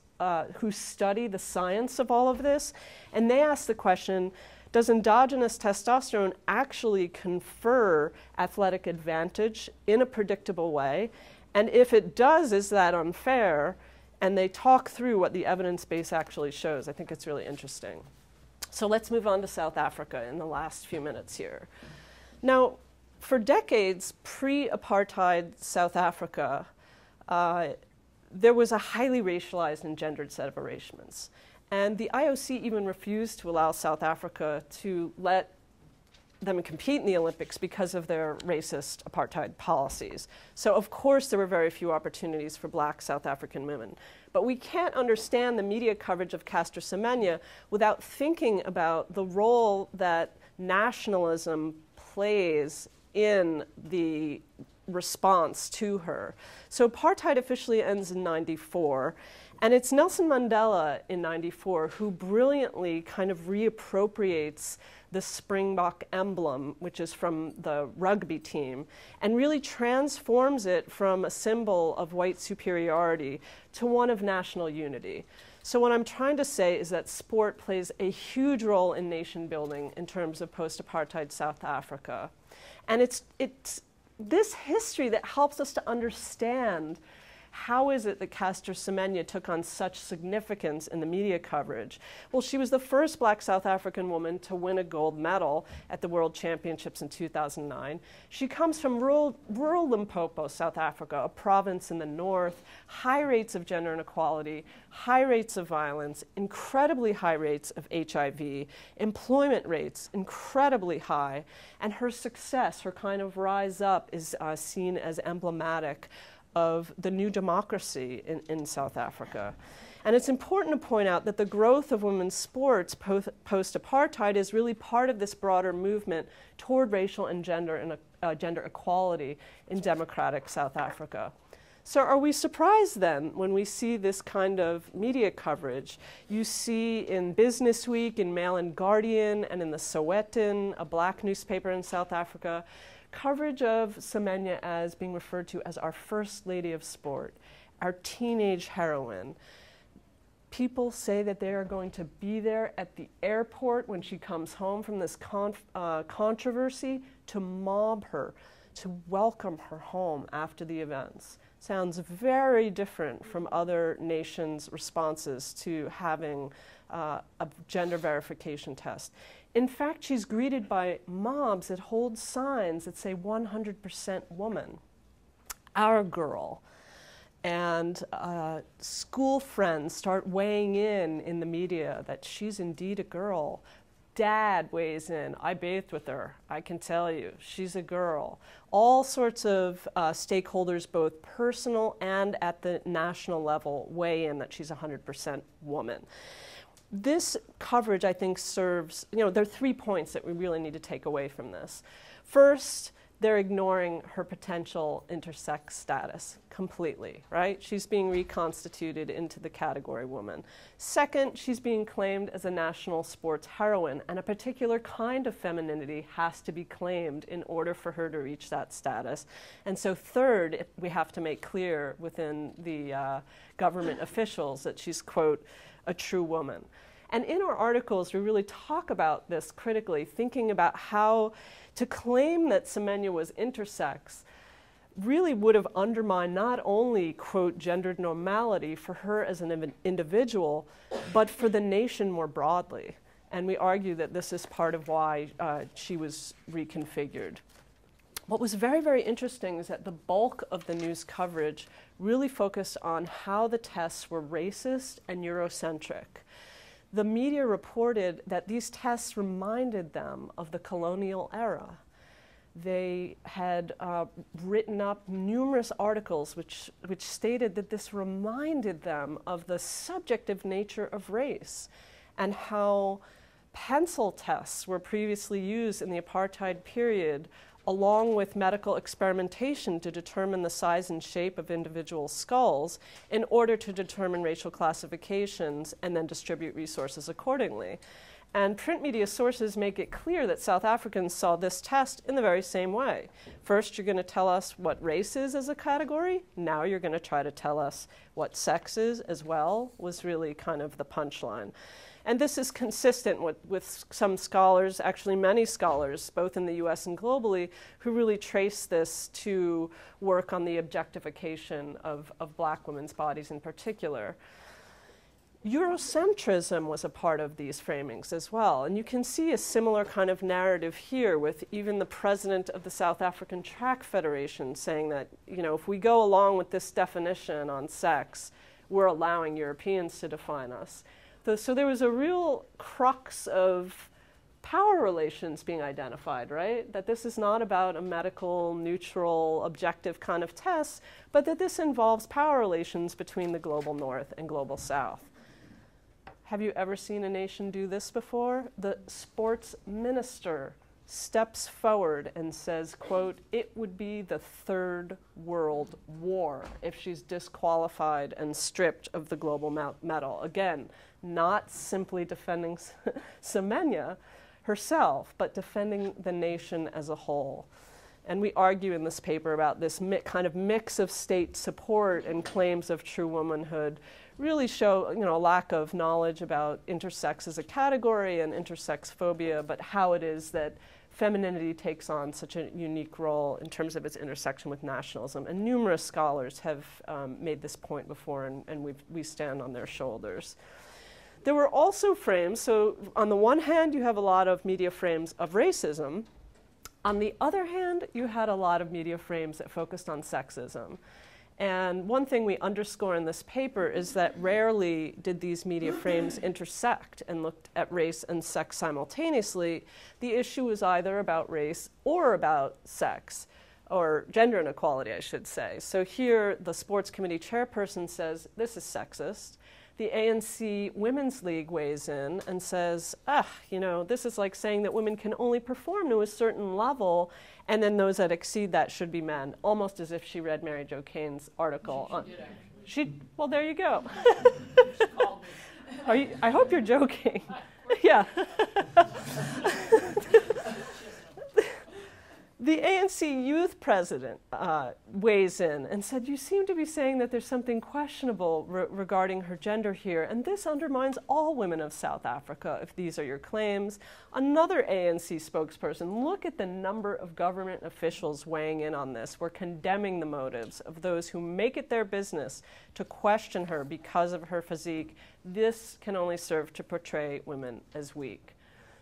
who study the science of all of this, and they ask the question, does endogenous testosterone actually confer athletic advantage in a predictable way? And if it does, is that unfair? And they talk through what the evidence base actually shows. I think it's really interesting. So let's move on to South Africa in the last few minutes here. Now, for decades, pre-apartheid South Africa, there was a highly racialized and gendered set of arrangements. And the IOC even refused to allow South Africa to let them compete in the Olympics because of their racist apartheid policies. So of course there were very few opportunities for black South African women. But we can't understand the media coverage of Caster Semenya without thinking about the role that nationalism plays in the response to her. So apartheid officially ends in '94, and it's Nelson Mandela in '94 who brilliantly kind of reappropriates the Springbok emblem, which is from the rugby team, and really transforms it from a symbol of white superiority to one of national unity. So what I'm trying to say is that sport plays a huge role in nation building in terms of post-apartheid South Africa. And it's this history that helps us to understand how is it that Caster Semenya took on such significance in the media coverage? Well, she was the first black South African woman to win a gold medal at the World Championships in 2009. She comes from rural Limpopo, South Africa, a province in the north, high rates of gender inequality, high rates of violence, incredibly high rates of HIV, employment rates incredibly high, and her success, her kind of rise up is seen as emblematic of the new democracy in South Africa. And it's important to point out that the growth of women's sports post-apartheid is really part of this broader movement toward racial and gender equality in democratic South Africa. So are we surprised then when we see this kind of media coverage? You see in Business Week, in Mail and Guardian, and in the Sowetan, a black newspaper in South Africa, coverage of Semenya as being referred to as our first lady of sport, our teenage heroine. People say that they are going to be there at the airport when she comes home from this controversy to mob her, to welcome her home after the events. Sounds very different from other nations' responses to having a gender verification test. In fact, she's greeted by mobs that hold signs that say 100% woman, our girl. And school friends start weighing in the media that she's indeed a girl. Dad weighs in, I bathed with her, I can tell you, she's a girl. All sorts of stakeholders, both personal and at the national level, weigh in that she's 100% woman. This coverage, I think, serves, there are 3 points that we really need to take away from this. First, they're ignoring her potential intersex status completely, right? She's being reconstituted into the category woman. Second, she's being claimed as a national sports heroine, and a particular kind of femininity has to be claimed in order for her to reach that status. And so third, we have to make clear within the government officials that she's, quote, a true woman. And in our articles, we really talk about this critically, thinking about how to claim that Semenya was intersex really would have undermined not only, quote, gendered normality for her as an individual, but for the nation more broadly. And we argue that this is part of why she was reconfigured. What was very, very interesting is that the bulk of the news coverage really focused on how the tests were racist and Eurocentric. The media reported that these tests reminded them of the colonial era. They had written up numerous articles which stated that this reminded them of the subjective nature of race and how pencil tests were previously used in the apartheid period along with medical experimentation to determine the size and shape of individual skulls in order to determine racial classifications and then distribute resources accordingly. And print media sources make it clear that South Africans saw this test in the very same way. First, you're going to tell us what race is as a category. Now you're going to try to tell us what sex is as well, was really kind of the punchline. And this is consistent with some scholars, actually many scholars, both in the US and globally, who really trace this to work on the objectification of black women's bodies in particular. Eurocentrism was a part of these framings as well. And you can see a similar kind of narrative here with even the president of the South African Track Federation saying that, if we go along with this definition on sex, we're allowing Europeans to define us. So there was a real crux of power relations being identified, right? That this is not about a medical, neutral, objective kind of test, but that this involves power relations between the global north and global south. Have you ever seen a nation do this before? The sports minister steps forward and says, quote, it would be the third world war if she's disqualified and stripped of the global medal. Again, not simply defending Semenya herself, but defending the nation as a whole. And we argue in this paper about this kind of mix of state support and claims of true womanhood really show a lack of knowledge about intersex as a category and intersex phobia, but how it is that femininity takes on such a unique role in terms of its intersection with nationalism. And numerous scholars have made this point before, and we stand on their shoulders. There were also frames, so on the one hand, you have a lot of media frames of racism. On the other hand, you had a lot of media frames that focused on sexism. And one thing we underscore in this paper is that rarely did these media frames intersect and looked at race and sex simultaneously. The issue was either about race or about sex, or gender inequality, I should say. So here, the sports committee chairperson says, this is sexist. the ANC Women's League weighs in and says, you know, this is like saying that women can only perform to a certain level, and then those that exceed that should be men, almost as if she read Mary Jo Kane's article. Well, there you go. I hope you're joking. Yeah. The ANC youth president weighs in and said, you seem to be saying that there's something questionable regarding her gender here, and this undermines all women of South Africa if these are your claims. Another ANC spokesperson, look at the number of government officials weighing in on this. We're condemning the motives of those who make it their business to question her because of her physique. This can only serve to portray women as weak.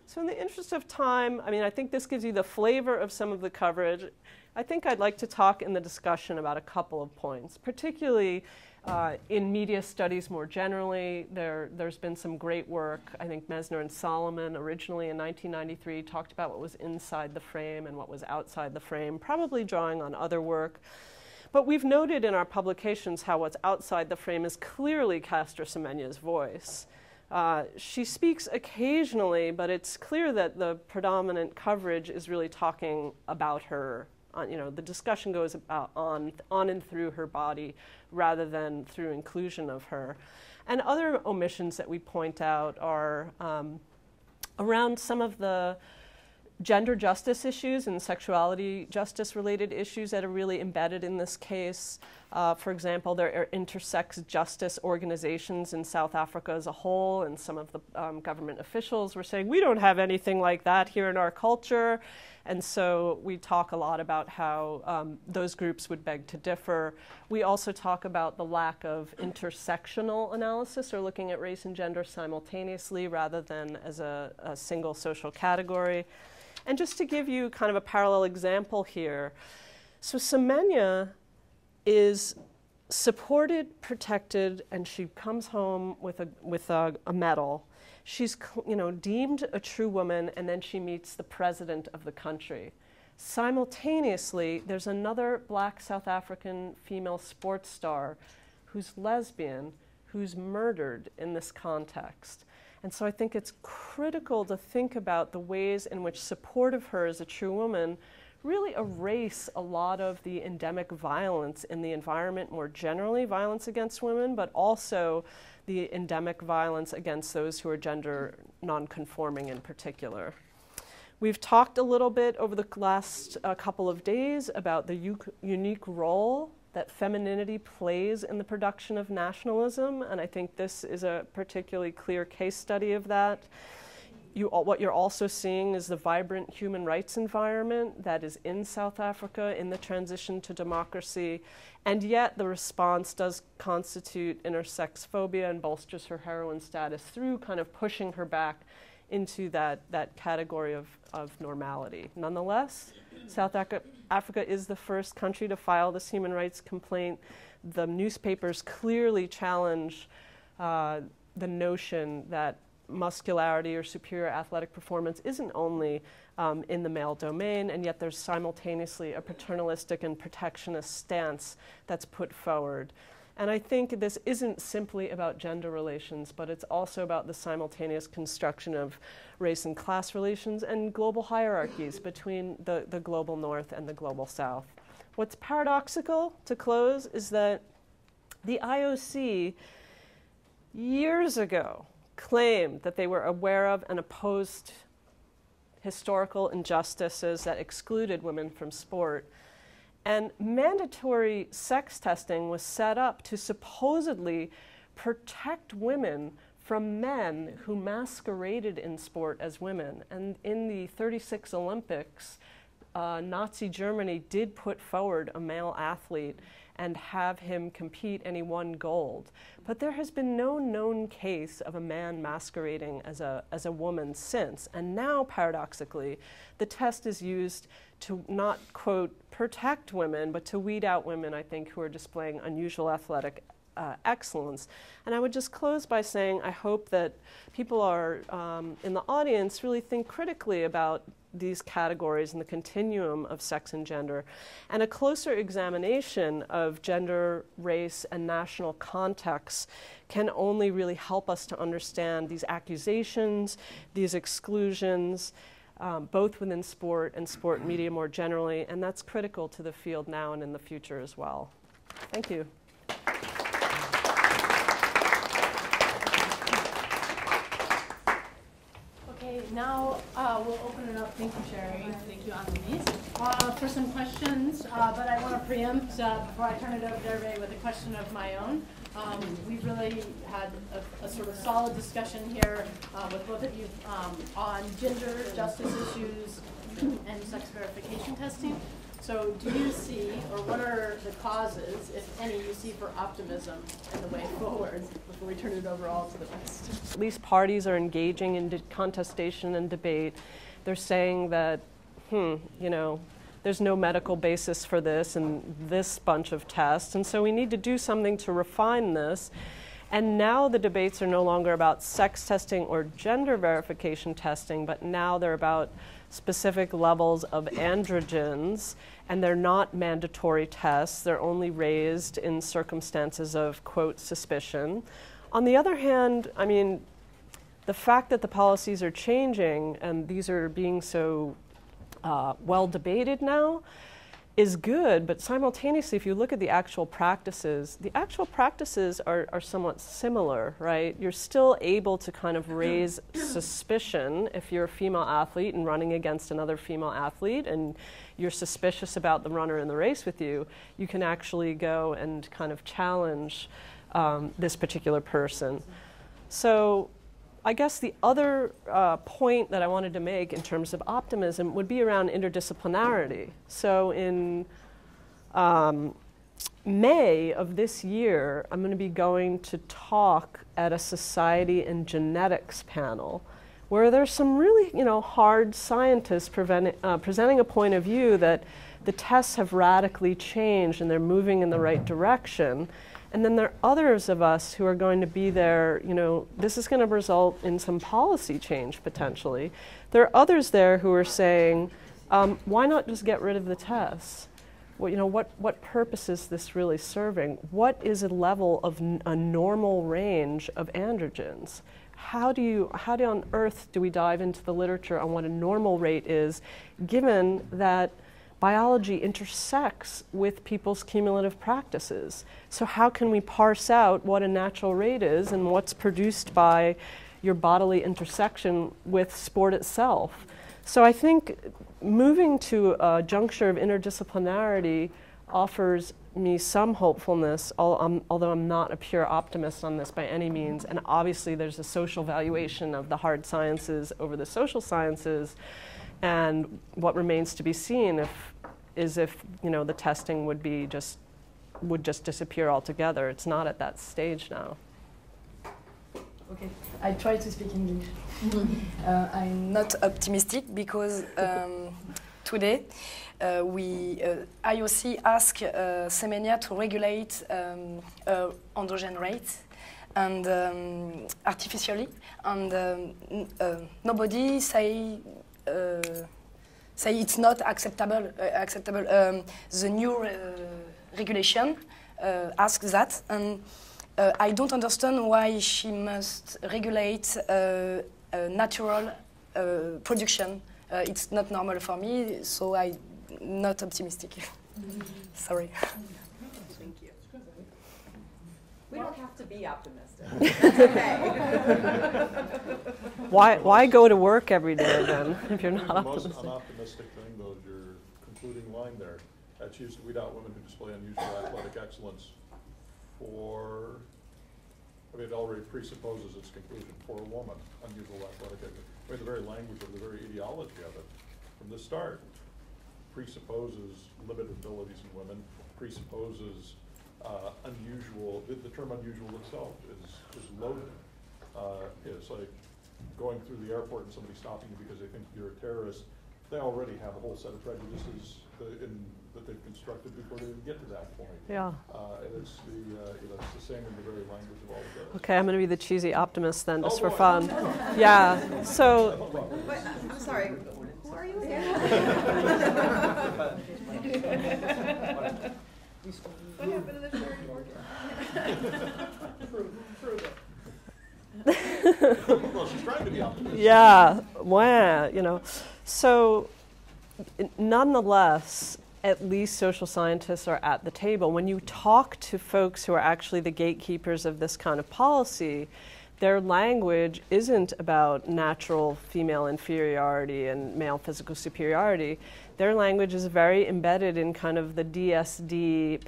So in the interest of time, I mean, I think this gives you the flavor of some of the coverage. I think I'd like to talk in the discussion about a couple of points, particularly in media studies more generally. There's been some great work. I think Mesner and Solomon originally in 1993 talked about what was inside the frame and what was outside the frame, probably drawing on other work. But we've noted in our publications how what's outside the frame is clearly Castor Semenya's voice. She speaks occasionally, but it's clear that the predominant coverage is really talking about her. You know, the discussion goes about on and through her body rather than through inclusion of her. And other omissions that we point out are around some of the gender justice issues and sexuality justice related issues that are really embedded in this case. For example, there are intersex justice organizations in South Africa as a whole, and some of the government officials were saying, we don't have anything like that here in our culture. And so we talk a lot about how those groups would beg to differ. We also talk about the lack of intersectional analysis, or looking at race and gender simultaneously rather than as a single social category. And just to give you kind of a parallel example here, so Semenya is supported, protected, and she comes home with a medal. She's, you know, deemed a true woman, and then she meets the president of the country. Simultaneously, there's another black South African female sports star who's lesbian, who's murdered in this context. And so I think it's critical to think about the ways in which support of her as a true woman really erase a lot of the endemic violence in the environment more generally, violence against women, but also the endemic violence against those who are gender nonconforming in particular. We've talked a little bit over the last couple of days about the unique role that femininity plays in the production of nationalism, and I think this is a particularly clear case study of that. What you're also seeing is the vibrant human rights environment that is in South Africa in the transition to democracy, and yet the response does constitute intersex phobia and bolsters her heroine status through kind of pushing her back into that category of normality. Nonetheless, South Africa is the first country to file this human rights complaint. The newspapers clearly challenge the notion that muscularity or superior athletic performance isn't only in the male domain, and yet there's simultaneously a paternalistic and protectionist stance that's put forward. And I think this isn't simply about gender relations, but it's also about the simultaneous construction of race and class relations and global hierarchies between the global north and the global south. What's paradoxical, to close, is that the IOC years ago claimed that they were aware of and opposed historical injustices that excluded women from sport. And mandatory sex testing was set up to supposedly protect women from men who masqueraded in sport as women. And in the 36 Olympics, Nazi Germany did put forward a male athlete and have him compete, and he won gold. But there has been no known case of a man masquerading as a woman since. And now, paradoxically, the test is used to not, quote, protect women, but to weed out women, I think, who are displaying unusual athletic excellence. And I would just close by saying I hope that people are in the audience really think critically about these categories and the continuum of sex and gender, and a closer examination of gender, race, and national contexts can only really help us to understand these accusations, these exclusions, both within sport and sport media more generally, and that's critical to the field now and in the future as well. Thank you. Okay, now we'll open it up. Thank you, Shari. Thank you, Anaïs. For some questions, but I want to preempt before I turn it over to everybody with a question of my own. We've really had a sort of solid discussion here with both of you on gender justice issues and sex verification testing. So do you see, or what are the causes, if any, you see for optimism in the way forward before we turn it over all to the rest? At least parties are engaging in contestation and debate. They're saying that, you know, there's no medical basis for this and this bunch of tests, and so we need to do something to refine this. And now the debates are no longer about sex testing or gender verification testing, but now they're about specific levels of androgens, and they're not mandatory tests. They're only raised in circumstances of, quote, suspicion. On the other hand, I mean, the fact that the policies are changing and these are being so well debated now is good, but simultaneously, if you look at the actual practices are somewhat similar, right? You're still able to kind of raise suspicion if you're a female athlete and running against another female athlete and you're suspicious about the runner in the race with you, you can actually go and kind of challenge this particular person. So I guess the other point that I wanted to make in terms of optimism would be around interdisciplinarity. So in May of this year, I'm going to be going to talk at a society and genetics panel where there's some really, you know, hard scientists presenting a point of view that the tests have radically changed and they're moving in the right direction. And then there are others of us who are going to be there, you know, this is going to result in some policy change potentially. There are others there who are saying, why not just get rid of the tests? Well, you know, what purpose is this really serving? What is a level of a normal range of androgens? How on earth do we dive into the literature on what a normal rate is, given that biology intersects with people's cumulative practices? So how can we parse out what a natural rate is and what's produced by your bodily intersection with sport itself? So I think moving to a juncture of interdisciplinarity offers me some hopefulness, although I'm not a pure optimist on this by any means. And obviously there's a social valuation of the hard sciences over the social sciences. And what remains to be seen is if you know the testing would just disappear altogether. It's not at that stage now. Okay, I try to speak English. I'm not optimistic because today IOC asked Semenya to regulate androgen rates and artificially, and nobody say it's not acceptable. The new regulation asks that, and I don't understand why she must regulate natural production. It's not normal for me, so I'm not optimistic. Sorry. Thank you. We don't have to be optimistic. That's okay. Why go to work every day then if you're not optimistic? The most unoptimistic thing, though, is your concluding line there. That's used to weed out women who display unusual athletic excellence for, I mean, it already presupposes its conclusion for a woman, unusual athletic excellence. I mean, the very language of the very ideology of it from the start presupposes limited abilities in women, presupposes unusual, the term unusual itself is loaded. It's like going through the airport and somebody stopping you because they think you're a terrorist they already have a whole set of prejudices that they've constructed before they even get to that point. Yeah. And it's it's the same in the very language of all of those. Okay, I'm going to be the cheesy optimist then, just for fun. Yeah. So. Wait, I'm sorry. Who are you again? What happened to the Shari Dworkin? Prove it. Well, she's trying to be optimistic. Yeah, wow, So, nonetheless, at least social scientists are at the table. When you talk to folks who are actually the gatekeepers of this kind of policy, their language isn't about natural female inferiority and male physical superiority. Their language is very embedded in kind of the DSD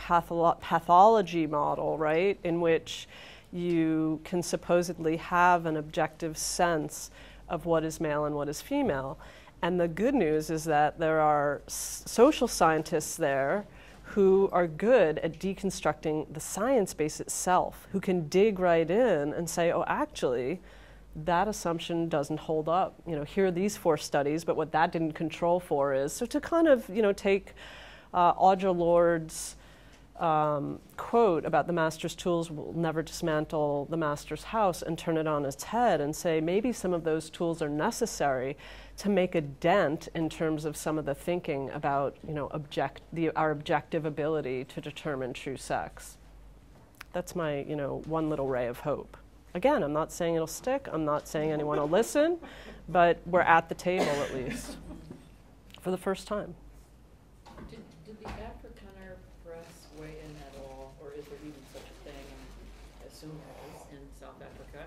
pathology model, right, in which you can supposedly have an objective sense of what is male and what is female. And the good news is that there are social scientists there who are good at deconstructing the science base itself, who can dig right in and say, oh, actually, that assumption doesn't hold up. Here are these 4 studies, but what that didn't control for is. So to kind of, take Audre Lorde's quote about the master's tools will never dismantle the master's house and turn it on its head and say maybe some of those tools are necessary to make a dent in terms of some of the thinking about our objective ability to determine true sex. That's my one little ray of hope. Again, I'm not saying it'll stick, I'm not saying anyone will listen, but we're at the table at least for the first time. Did the Afrikaner press weigh in at all, or is there even such a thing, I assume there is, in South Africa?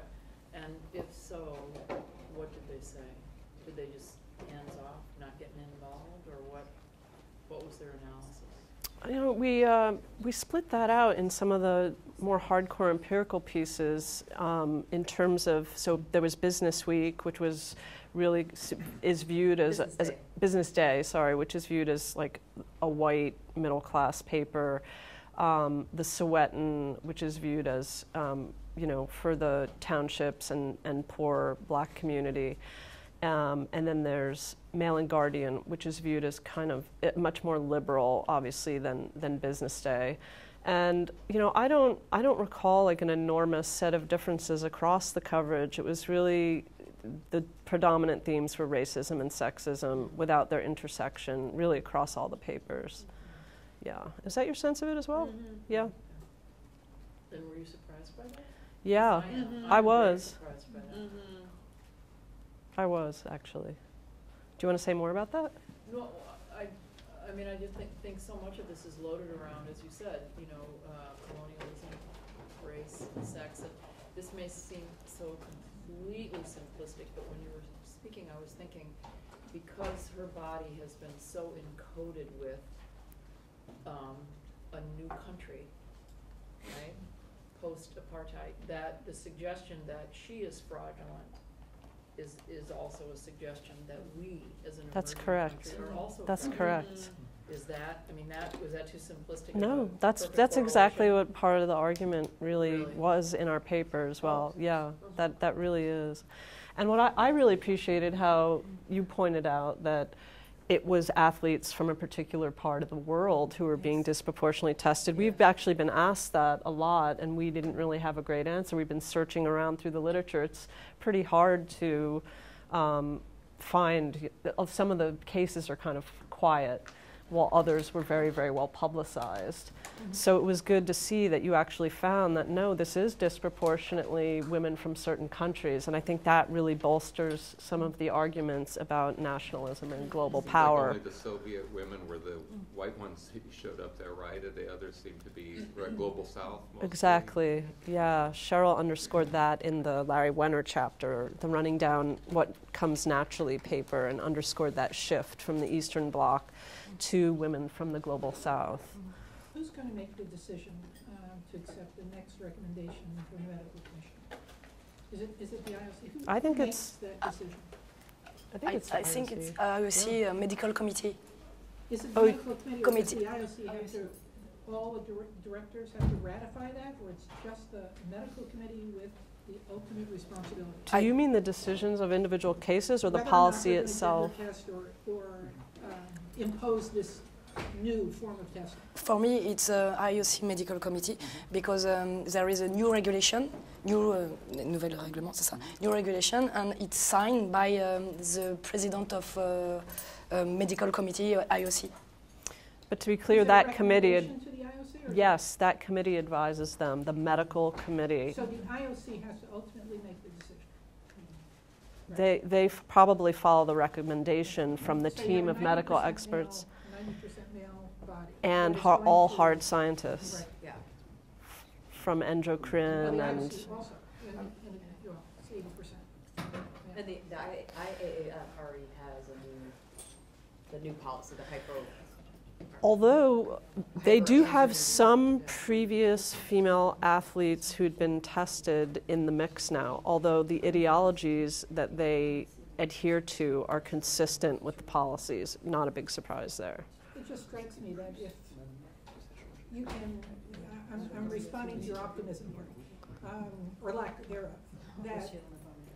And if so, what did they say? Did they just hands off, not getting involved, or what was their analysis? We split that out in some of the more hardcore empirical pieces in terms of, so there was Business Week, which was really is viewed as Business Day, which is viewed as like a white middle class paper. The Sowetan, which is viewed as for the townships and poor black community. And then there's Mail and Guardian, which is viewed as kind of much more liberal, obviously, than Business Day. And I don't recall like an enormous set of differences across the coverage. It was really the predominant themes were racism and sexism without their intersection, really across all the papers. Yeah, is that your sense of it as well? Mm-hmm. Yeah. Then were you surprised by that? Yeah, I was. Surprised by that. I was, actually. Do you want to say more about that? No, I mean, I just think so much of this is loaded around, as you said, colonialism, race, sex. And this may seem so completely simplistic, but when you were speaking, I was thinking, because her body has been so encoded with a new country, right, post-apartheid, that the suggestion that she is fraudulent is also a suggestion that we, as an emerging country, are also That's fraudulent. correct. Is that, was that too simplistic? No, that's exactly what part of the argument really was in our paper as well. Yeah, that really is. And what I really appreciated how you pointed out that it was athletes from a particular part of the world who were being disproportionately tested. We've actually been asked that a lot, and we didn't really have a great answer. We've been searching around through the literature. It's pretty hard to find. Some of the cases are kind of quiet, while others were very, very well publicized. Mm-hmm. So it was good to see that you actually found that, no, this is disproportionately women from certain countries. And I think that really bolsters some of the arguments about nationalism and global power. Like only the Soviet women were the white ones who showed up there, right? And the others seem to be global south mostly. Exactly, yeah. Cheryl underscored that in the Larry Wenner chapter, the Running Down What Comes Naturally paper, and underscored that shift from the Eastern Bloc to women from the global south. Who's going to make the decision to accept the next recommendation from the medical commission? Is it the IOC? Who makes that decision? I think it's IOC medical committee. Is it the medical committee? Does the IOC have to, all the directors have to ratify that, or it's just the medical committee with the ultimate responsibility? Do you mean the decisions of individual cases or the Whether or not policy they're gonna itself? gender test or impose this new form of testing? For me, it's IOC Medical Committee because there is a new regulation, nouvelle règlement, c'est ça, new regulation, and it's signed by the president of Medical Committee, IOC. But to be clear, Is there a that committee, recommendation to the IOC, or yes, that committee advises them, the medical committee. So the IOC has to ultimately make the decision. They probably follow the recommendation from the So you team have of medical 90% experts male, 90% male body. and that is going all to- hard scientists Right. Yeah. from Well, endocrine the and IOC also, well, it's 80%. And the IAAF already has the new policy, the hypo. although they do have some previous female athletes who'd been tested in the mix now, although the ideologies that they adhere to are consistent with the policies. Not a big surprise there. It just strikes me that if you can, I'm responding to your optimism here, or lack thereof, that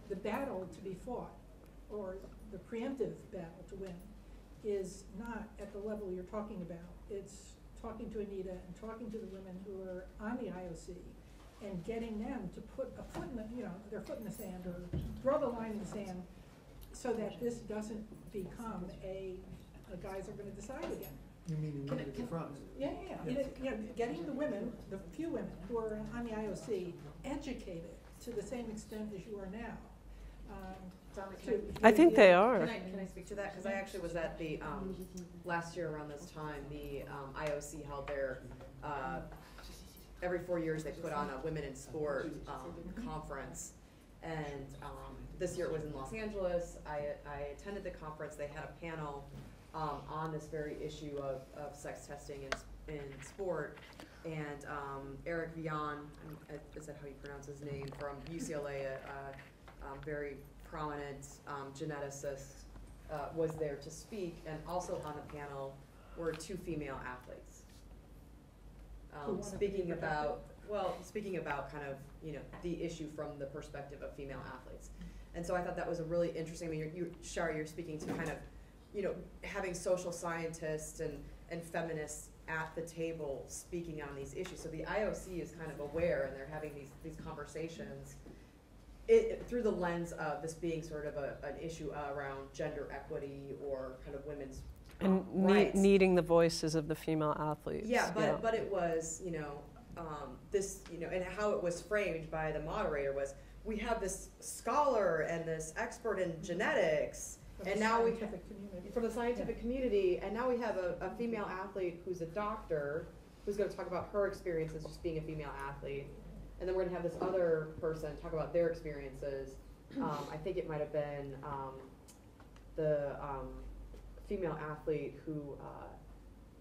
the battle to be fought, or the preemptive battle to win, is not at the level you're talking about. It's talking to Anita and talking to the women who are on the IOC and getting them to put a foot in the, their foot in the sand or draw the line in the sand so that this doesn't become a guys are gonna decide again. You mean in the front? Yeah. Getting the women, the few women who are on the IOC, educated to the same extent as you are now. I think they are. Can I speak to that? Because I actually was at the, last year around this time, the IOC held their, every 4 years they put on a Women in Sport conference. And this year it was in Los Angeles. I attended the conference. They had a panel on this very issue of sex testing in sport. And Eric Vian, is that how you pronounce his name, from UCLA, a very prominent geneticist, was there to speak, and also on the panel were 2 female athletes. Speaking about kind of, the issue from the perspective of female athletes. And so I thought that was a really interesting, I mean, Shari, you're speaking to kind of, having social scientists and feminists at the table speaking on these issues. So the IOC is kind of aware, and they're having these conversations through the lens of this being sort of an issue around gender equity or kind of women's and rights. needing the voices of the female athletes. Yeah, but it was, this, and how it was framed by the moderator was, we have this scholar and this expert in genetics, and now we from the scientific community, and now we have a female athlete who's a doctor who's going to talk about her experiences just being a female athlete. And then we're going to have this other person talk about their experiences. I think it might have been the female athlete who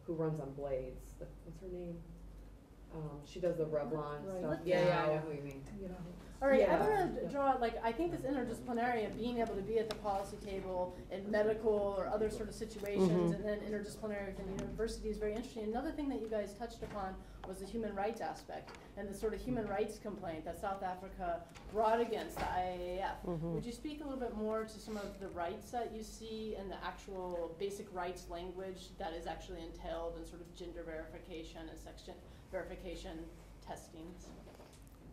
runs on blades. What's her name? She does the Revlon stuff. Yeah, I know who you mean. All right, Yeah. I want to draw, I think this interdisciplinary of being able to be at the policy table in medical or other sort of situations, and then interdisciplinary within the university is very interesting. Another thing that you guys touched upon was the human rights aspect and the sort of human rights complaint that South Africa brought against the IAAF. Would you speak a little bit more to some of the rights that you see in the actual basic rights language that is actually entailed in sort of gender verification and sex verification testings?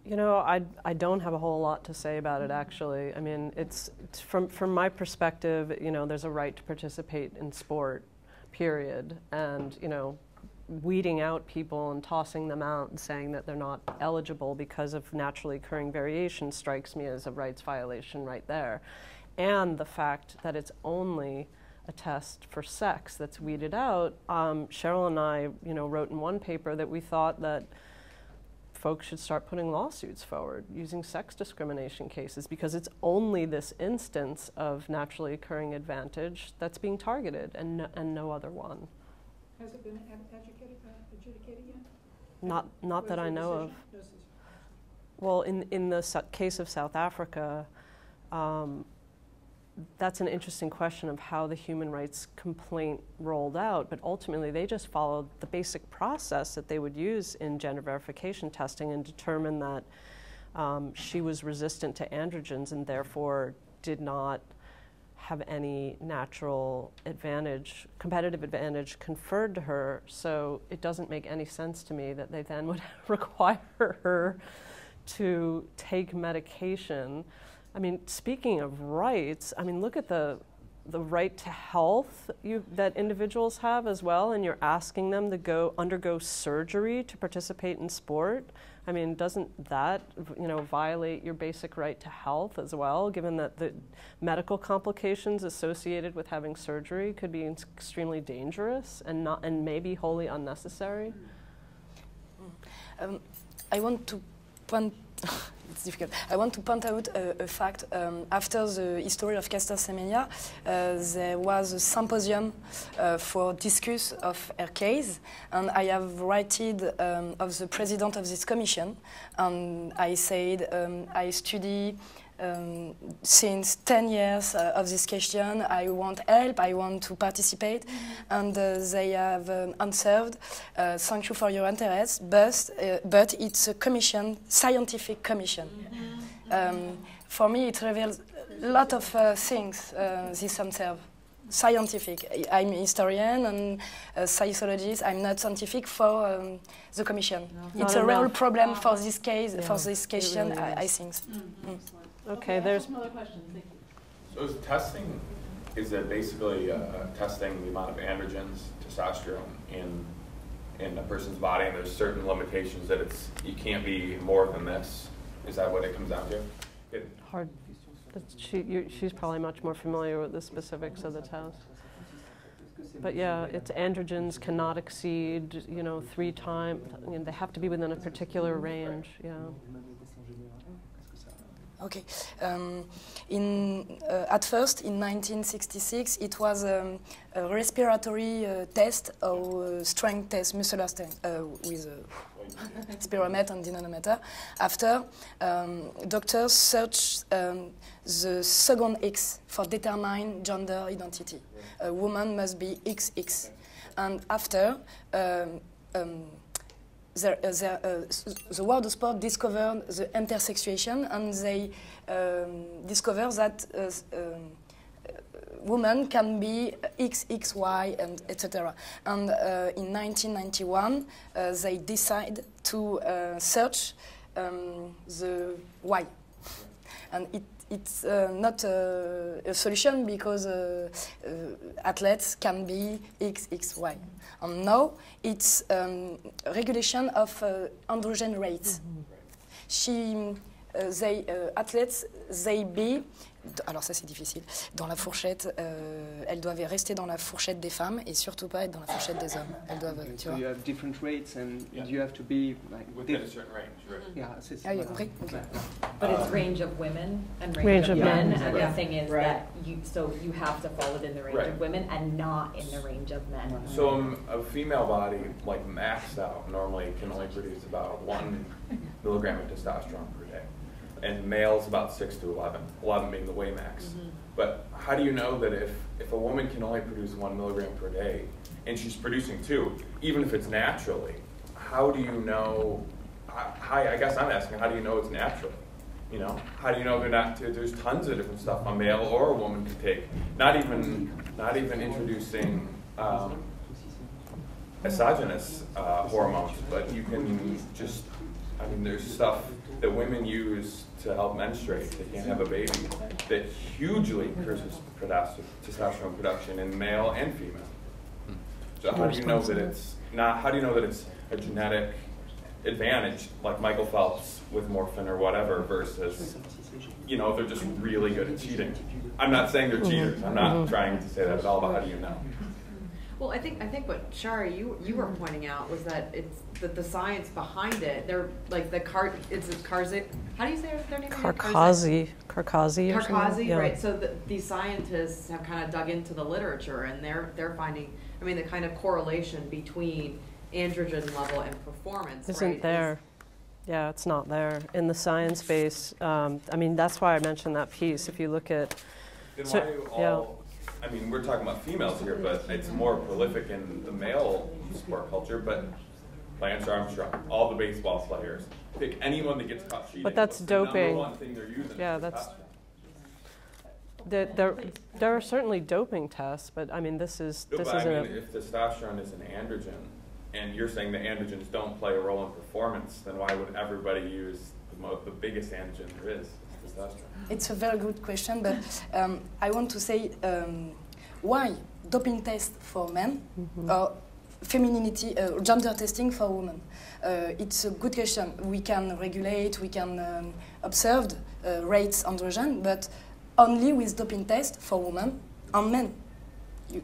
I don't have a whole lot to say about it, actually. I mean, it's from my perspective, there's a right to participate in sport, period. And, weeding out people and tossing them out and saying that they're not eligible because of naturally occurring variation strikes me as a rights violation right there. And the fact that it's only a test for sex that's weeded out. Cheryl and I, wrote in one paper that we thought that folks should start putting lawsuits forward using sex discrimination cases because it's only this instance of naturally occurring advantage that's being targeted and no other one. Has it been adjudicated yet? Not that I know of. Well, in the case of South Africa, that's an interesting question of how the human rights complaint rolled out, but ultimately they just followed the basic process that they would use in gender verification testing and determined that she was resistant to androgens and therefore did not have any natural advantage, competitive advantage conferred to her. So it doesn't make any sense to me that they then would require her to take medication. I mean, speaking of rights, I mean, look at the right to health that individuals have as well, and you're asking them to undergo surgery to participate in sport. I mean, doesn't that, violate your basic right to health as well, given that the medical complications associated with having surgery could be extremely dangerous and maybe wholly unnecessary? I want to point. It's difficult. I want to point out a fact. After the history of castor semenya, there was a symposium for discuss of her case, and I have written of the president of this commission, and I said I study since 10 years of this question. I want help, I want to participate, and they have answered, thank you for your interest, but it's a commission, scientific commission. For me, it reveals a lot of things, this answer. Scientific. I'm a historian and a psychologist. I'm not scientific for the commission. No. It's a real problem for this case, for this question, really I think. Okay, there's some other questions. Thank you. So is it basically testing the amount of androgens, testosterone in a person's body, and there's certain limitations that you can't be more than this? Is that what it comes down to? Hard. She's probably much more familiar with the specifics of the test. But yeah, it's androgens cannot exceed, 3 times. They have to be within a particular range. Yeah. Okay. At first, in 1966, it was a respiratory test or strength test, muscular strength, with spirometer and dynamometer. After, doctors searched the second X for determine gender identity. A woman must be XX. And after, the world of sport discovered the intersexuation, and they discovered that women can be XXY and etc. And in 1991, they decide to search the Y, and it's not a solution because athletes can be XXY. And now it's regulation of androgen rates. Athlètes, they be, alors ça c'est difficile, dans la fourchette, elles doivent rester dans la fourchette des femmes et surtout pas être dans la fourchette des hommes. Elles doivent, tu vois. You have different rates and you have to be like within a certain range, right? Yeah, Ah, you compris? Okay. But it's range of women and range of men, and right. the thing is that you have to fall within the range right. of women and not in the range of men. So a female body, like maxed out, normally can only produce about 1 milligram of testosterone per day. And males about 6 to 11, 11 being the way max. Mm-hmm. But how do you know that if a woman can only produce 1 milligram per day, and she's producing 2, even if it's naturally, how do you know, I guess I'm asking, how do you know it's natural? How do you know they're not, there's tons of different stuff a male or a woman can take, not even introducing exogenous hormones, but you can just, there's stuff that women use to help menstruate, they can't have a baby, that hugely increases testosterone production in male and female. So how do you know that it's not? How do you know that it's a genetic advantage, like Michael Phelps with morphine or whatever, versus they're just really good at cheating? I'm not saying they're cheaters. I'm not trying to say that at all. But how do you know? Well, I think what Shari you were pointing out was that it's the science behind it. They're like how do you say their name? Karkazi. Karkazi, yeah. Right? So these scientists have kind of dug into the literature, and they're finding, the kind of correlation between androgen level and performance. Isn't there? Yeah, it's not there in the science base. That's why I mentioned that piece. If you look at, Then why do all? We're talking about females here, but it's more prolific in the male sport culture. But Lance Armstrong, all the baseball players. Pick anyone that gets caught cheating. But that's what's doping. The number one thing they're using Yeah, is that's- testosterone. There are certainly doping tests, but I mean, this No, isn't but I mean, if testosterone is an androgen, and you're saying the androgens don't play a role in performance, then why would everybody use the biggest androgen there is, testosterone? It's a very good question, but I want to say why doping test for men or femininity, gender testing for women? It's a good question. We can regulate, we can observe rates androgen, but only with doping test for women and men.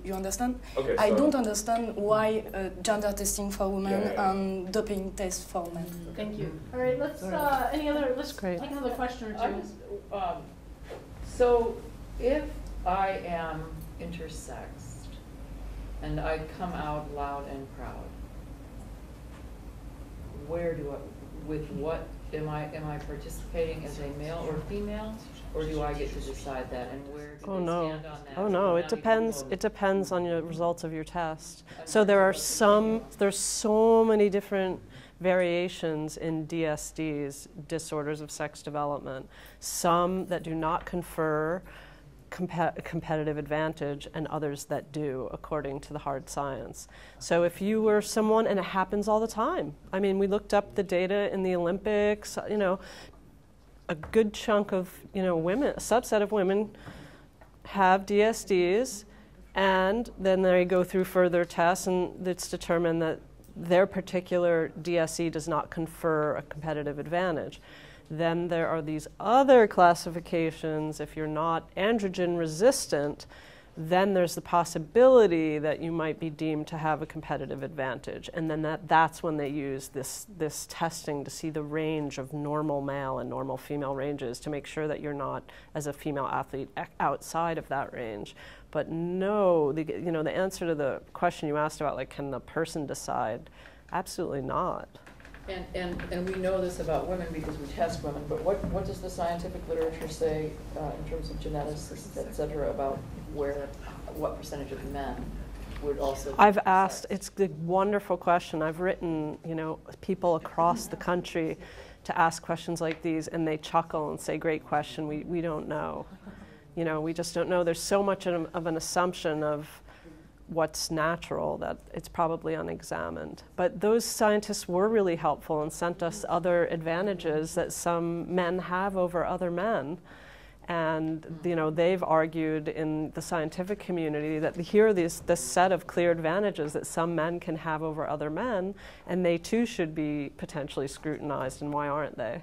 You understand? Okay, I so- don't understand why gender testing for women Yeah. and doping test for men. Thank you. All right, let's, let's Great. take another question or I two. just, so if I am intersexed and I come out loud and proud, where do I, with what, am I participating as a male or female? Or do I get to decide that, and where do Oh they no! stand on that? Oh no! Now It you can depends. vote. It depends on the results of your test. So there are there's so many different variations in DSDs, disorders of sex development. Some that do not confer competitive advantage, and others that do, according to the hard science. So if you were someone, and it happens all the time. I mean, we looked up the data in the Olympics. You know, a good chunk of women, a subset of women, have DSDs, and then they go through further tests, and it's determined that their particular DSE does not confer a competitive advantage. Then there are these other classifications. If you're not androgen resistant, then there's the possibility that you might be deemed to have a competitive advantage. And then that's when they use this testing to see the range of normal male and normal female ranges to make sure that you're not, as a female athlete, outside of that range. But no, the answer to the question you asked about, like, can the person decide? Absolutely not. And we know this about women because we test women, but what does the scientific literature say in terms of geneticists, et cetera, about what percentage of men would also? I've asked, it's a wonderful question. I've written, people across the country to ask questions like these, and they chuckle and say, great question, we don't know. We just don't know. There's so much of an assumption of what's natural that it's probably unexamined. But those scientists were really helpful and sent us other advantages that some men have over other men. And they've argued in the scientific community that here are this set of clear advantages that some men can have over other men, and they too should be potentially scrutinized, and why aren't they?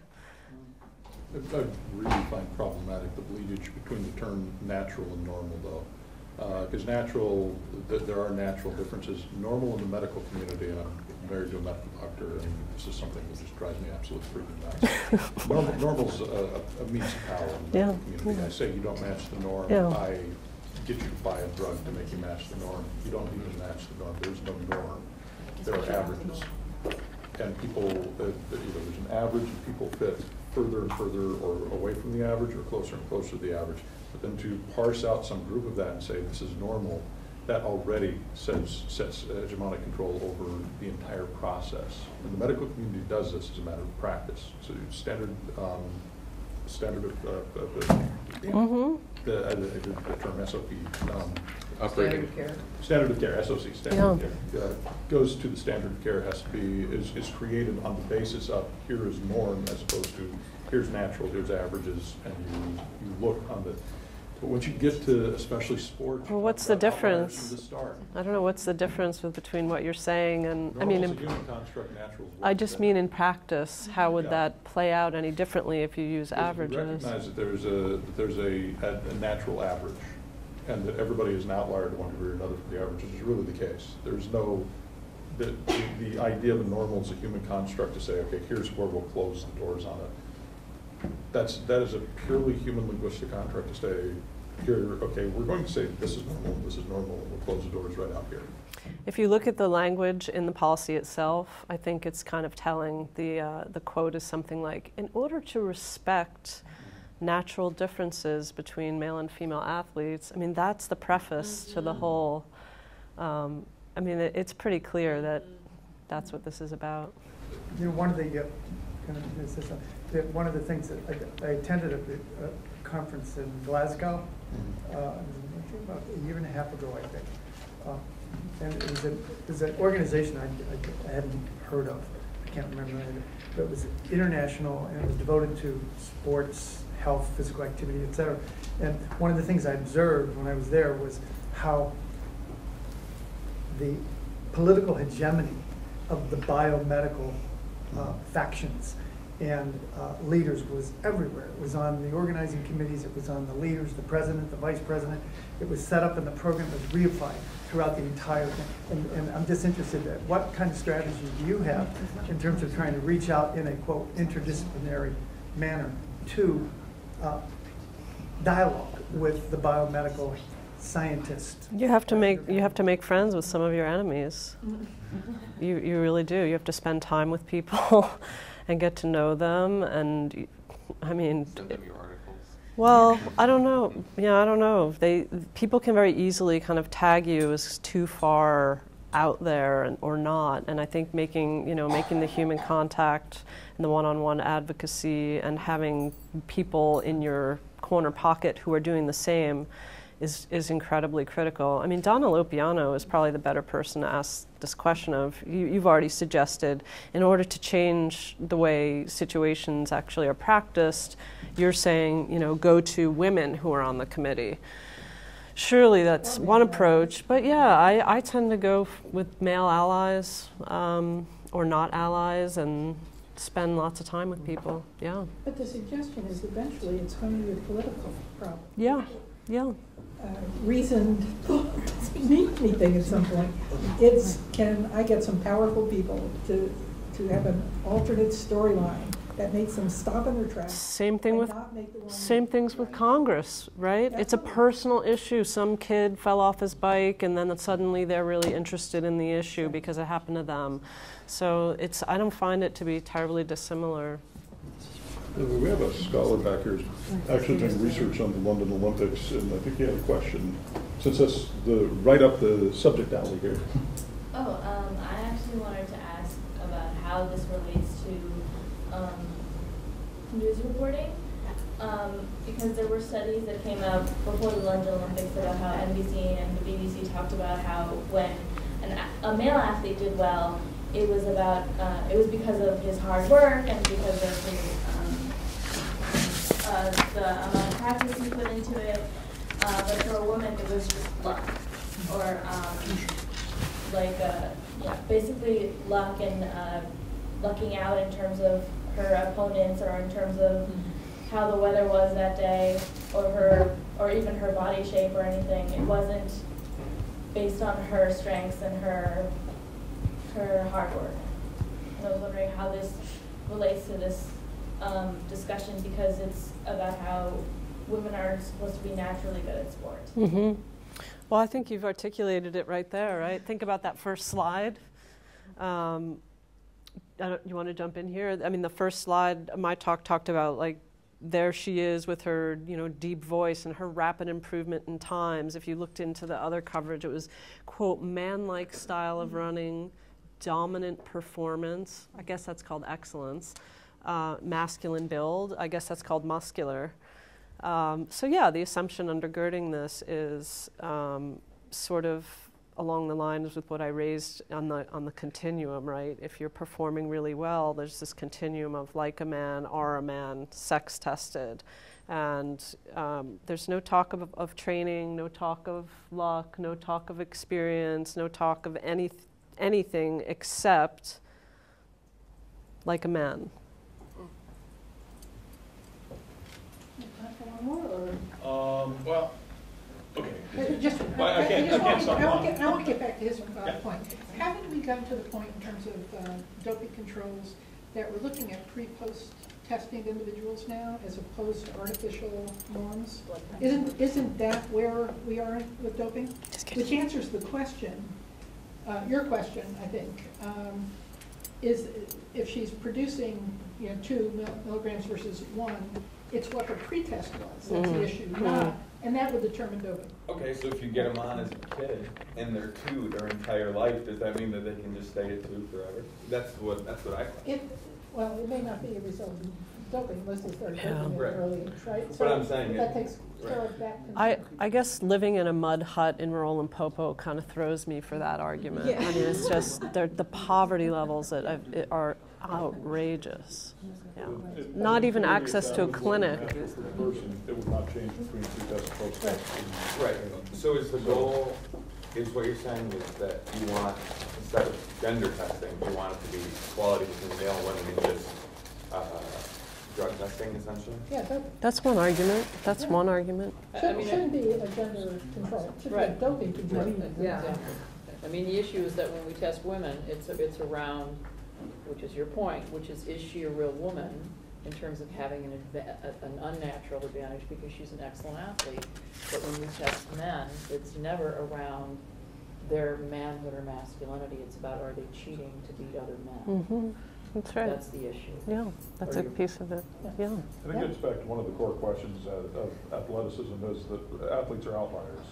I really find problematic the bleedage between the term natural and normal, though. Because natural, there are natural differences. Normal in the medical community, and I'm married to a medical doctor, and this is something that just drives me absolutely freaking nuts. Normal's a means of power in the medical community. I say you don't match the norm. Yeah. I get you to buy a drug to make you match the norm. You don't need to match the norm. There's no norm. There are averages. And people, there's an average, and people fit further and further or away from the average or closer and closer to the average. But then to parse out some group of that and say this is normal, that already sets hegemonic control over the entire process. And the medical community does this as a matter of practice. So standard the term SOP. Standard of care. Standard of care, SOC, standard of care, goes to the standard of care, has to be, is created on the basis of here is norm as opposed to here's natural, here's averages, and you look on the, but once you get to especially sports. Well, what's the difference? From the start. I don't know what's the difference between what you're saying and, Normal's a human construct, natural's I just mean in practice, how would Yeah. that play out any differently if you use Because averages? We recognize that there's a natural average, and that everybody is an outlier to one degree or another for the average, which is really the case. There's no, the idea of a normal is a human construct to say, okay, here's where we'll close the doors on it. That is a purely human linguistic contract to say, here, okay, we're going to say this is normal, and we'll close the doors right out here. If you look at the language in the policy itself, I think it's kind of telling. The quote is something like, in order to respect natural differences between male and female athletes, I mean, that's the preface to the whole, I mean, it's pretty clear that that's what this is about. You know, one of the one of the things that I attended a conference in Glasgow about a year and a half ago, I think, and it was an organization I hadn't heard of. I can't remember the name, but it was international and it was devoted to sports, health, physical activity, etc. And one of the things I observed when I was there was how the political hegemony of the biomedical factions and leaders was everywhere. It was on the organizing committees, it was on the leaders, the president, the vice president. It was set up and the program was reified throughout the entire thing. And I'm just interested in what kind of strategy do you have in terms of trying to reach out in a, quote, interdisciplinary manner to dialogue with the biomedical scientists? You have to make friends with some of your enemies. You really do. You have to spend time with people and get to know them. And I mean, send them your articles. Well, I don't know. Yeah, I don't know. People can very easily kind of tag you as too far out there or not. And I think making the human contact and the one-on-one advocacy and having people in your corner pocket who are doing the same is incredibly critical. I mean, Donna Lopiano is probably the better person to ask this question of. You've already suggested, in order to change the way situations actually are practiced, you're saying, go to women who are on the committee. Surely that's one approach, but yeah, I tend to go with male allies or not allies and spend lots of time with people, yeah. But the suggestion is eventually it's going to be a political problem. Yeah, yeah. Reasoned anything at some point. Can I get some powerful people to have an alternate storyline that makes them stop in their tracks? Same things with Congress, right? It's a personal issue. Some kid fell off his bike and then suddenly they're really interested in the issue because it happened to them. So I don't find it to be terribly dissimilar. We have a scholar back here actually doing research on the London Olympics, and I think he had a question. Since that's right up the subject alley here. I actually wanted to ask about how this relates to news reporting, because there were studies that came out before the London Olympics about how NBC and the BBC talked about how when a male athlete did well, it was because of his hard work and because of his the amount of practice he put into it, but for a woman it was just luck, or basically luck and lucking out in terms of her opponents or in terms of how the weather was that day, or even her body shape or anything. It wasn't based on her strengths and her hard work. And I was wondering how this relates to this discussion, because it's about how women are supposed to be naturally good at sports. Mm-hmm. Well, I think you've articulated it right there, right? Think about that first slide. You want to jump in here? I mean, the first slide, my talk talked about, like, there she is with her, deep voice and her rapid improvement in times. If you looked into the other coverage, it was, quote, man-like style of running, dominant performance. I guess that's called excellence. Masculine build. I guess that's called muscular. So yeah, the assumption undergirding this is sort of along the lines with what I raised on the continuum, right? If you're performing really well, there's this continuum of like a man, are a man, sex tested. And there's no talk of training, no talk of luck, no talk of experience, no talk of anything except like a man. Well, okay. I want to get back to his point. Haven't we gotten to the point in terms of doping controls that we're looking at pre-post testing individuals now as opposed to artificial norms? Isn't that where we are with doping? Which answers the question, your question, I think. is if she's producing, 2 milligrams versus 1, it's what her pretest was. That's the issue. And that would determine doping. Okay, so if you get them on as a kid and they're 2 their entire life, does that mean that they can just stay at 2 forever? That's what I thought. Well, it may not be a result of doping unless they start doping Right. at an early age, right? But I'm saying that takes care of that concern. I guess living in a mud hut in rural Limpopo kind of throws me for that argument. Yeah. I mean, it's just the poverty levels that are outrageous. Yeah. Not even access to a clinic. For the person, it would not change between pre-test and post-test. Right. So is the goal, is what you're saying is that you want, instead of gender testing, you want it to be equality between male and women and just drug testing, essentially? Yeah, That's one argument. That's one argument. shouldn't be a gender control. It should be a Right. doping control. Yeah. I mean, the issue is that when we test women, it's around, which is your point, which is she a real woman in terms of having an unnatural advantage because she's an excellent athlete. But when we test men, it's never around their manhood or masculinity. It's about, are they cheating to beat other men? Mm-hmm. That's right. That's the issue. Yeah, that's a piece of it. Yeah. I think it gets back to one of the core questions of athleticism is that athletes are outliers.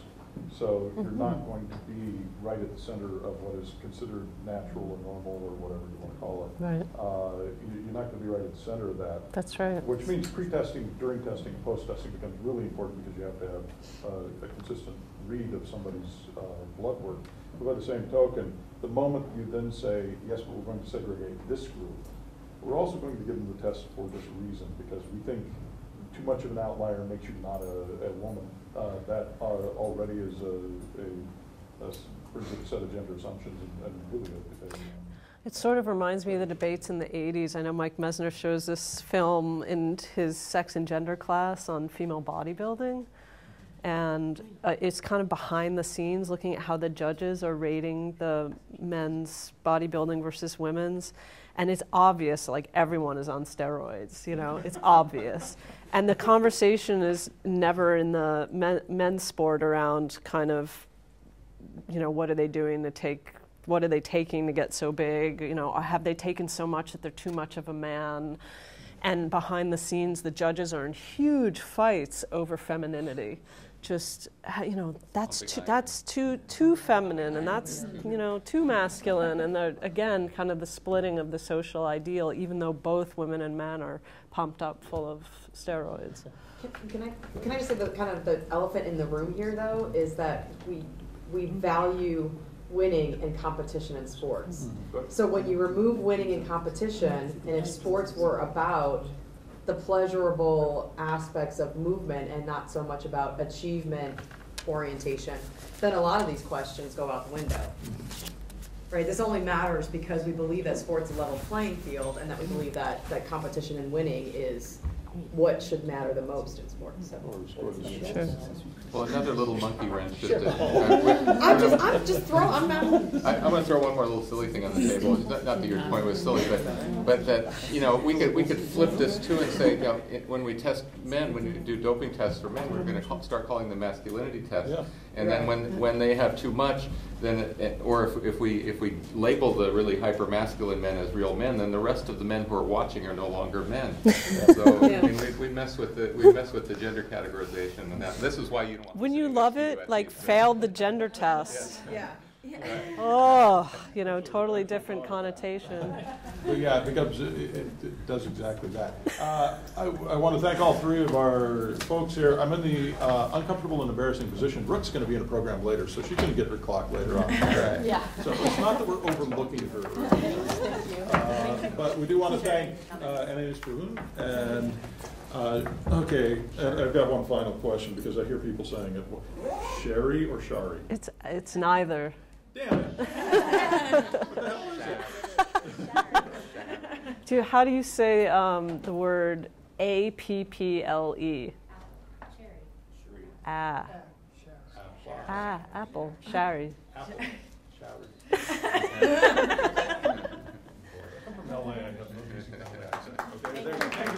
So you're not going to be right at the center of what is considered natural or normal or whatever you want to call it. Right. You're not going to be right at the center of that. That's right. Which means pre-testing, during testing, and post-testing becomes really important because you have to have a consistent read of somebody's blood work. But by the same token, the moment you then say, yes, but we're going to segregate this group, we're also going to give them the test for this reason because we think too much of an outlier makes you not a woman. That already is a pretty good set of gender assumptions and really a debate. It sort of reminds me of the debates in the 80s. I know Mike Mesner shows this film in his sex and gender class on female bodybuilding. And it's kind of behind the scenes looking at how the judges are rating the men's bodybuilding versus women's. And it's obvious, like everyone is on steroids, it's obvious. And the conversation is never in the men's sport around kind of, what are they doing to what are they taking to get so big? Have they taken so much that they're too much of a man? And behind the scenes, the judges are in huge fights over femininity. Just, that's too feminine, and that's, too masculine. And again, kind of the splitting of the social ideal, even though both women and men are pumped up full of steroids. Can I just say the elephant in the room here, though, is that we value winning and competition in sports. So when you remove winning and competition, and if sports were about the pleasurable aspects of movement and not so much about achievement orientation, then a lot of these questions go out the window. Right? This only matters because we believe that sports is a level playing field and that we believe that competition and winning is what should matter the most in sports. So. Sure. Well, another little monkey wrench. Sure. I'm just throwing. I'm going to throw one more little silly thing on the table. Not that your point was silly, but that we could flip this too and say, when we test men, when you do doping tests for men, we're going to start calling them masculinity tests. Yeah. And then when they have too much, then if we label the really hyper masculine men as real men, then the rest of the men who are watching are no longer men. So I mean, we mess with the gender categorization, and this is why you don't want. Wouldn't you love it? Like failed the gender test. Yeah. Right. Oh, totally different connotation. But yeah, it does exactly that. I want to thank all three of our folks here. I'm in the uncomfortable and embarrassing position. Rook's going to be in a program later, so she's going to get her clock later on. Yeah. So it's not that we're overlooking her. But we do want to thank Anaïs for whom. And okay, and I've got one final question because I hear people saying it. Shari or Shari? It's neither. Damn it. What the hell is it? How do you say the word APPLE? Apple. Shari. Apple. Shari. From LA, I have no music accent. Okay, thank you.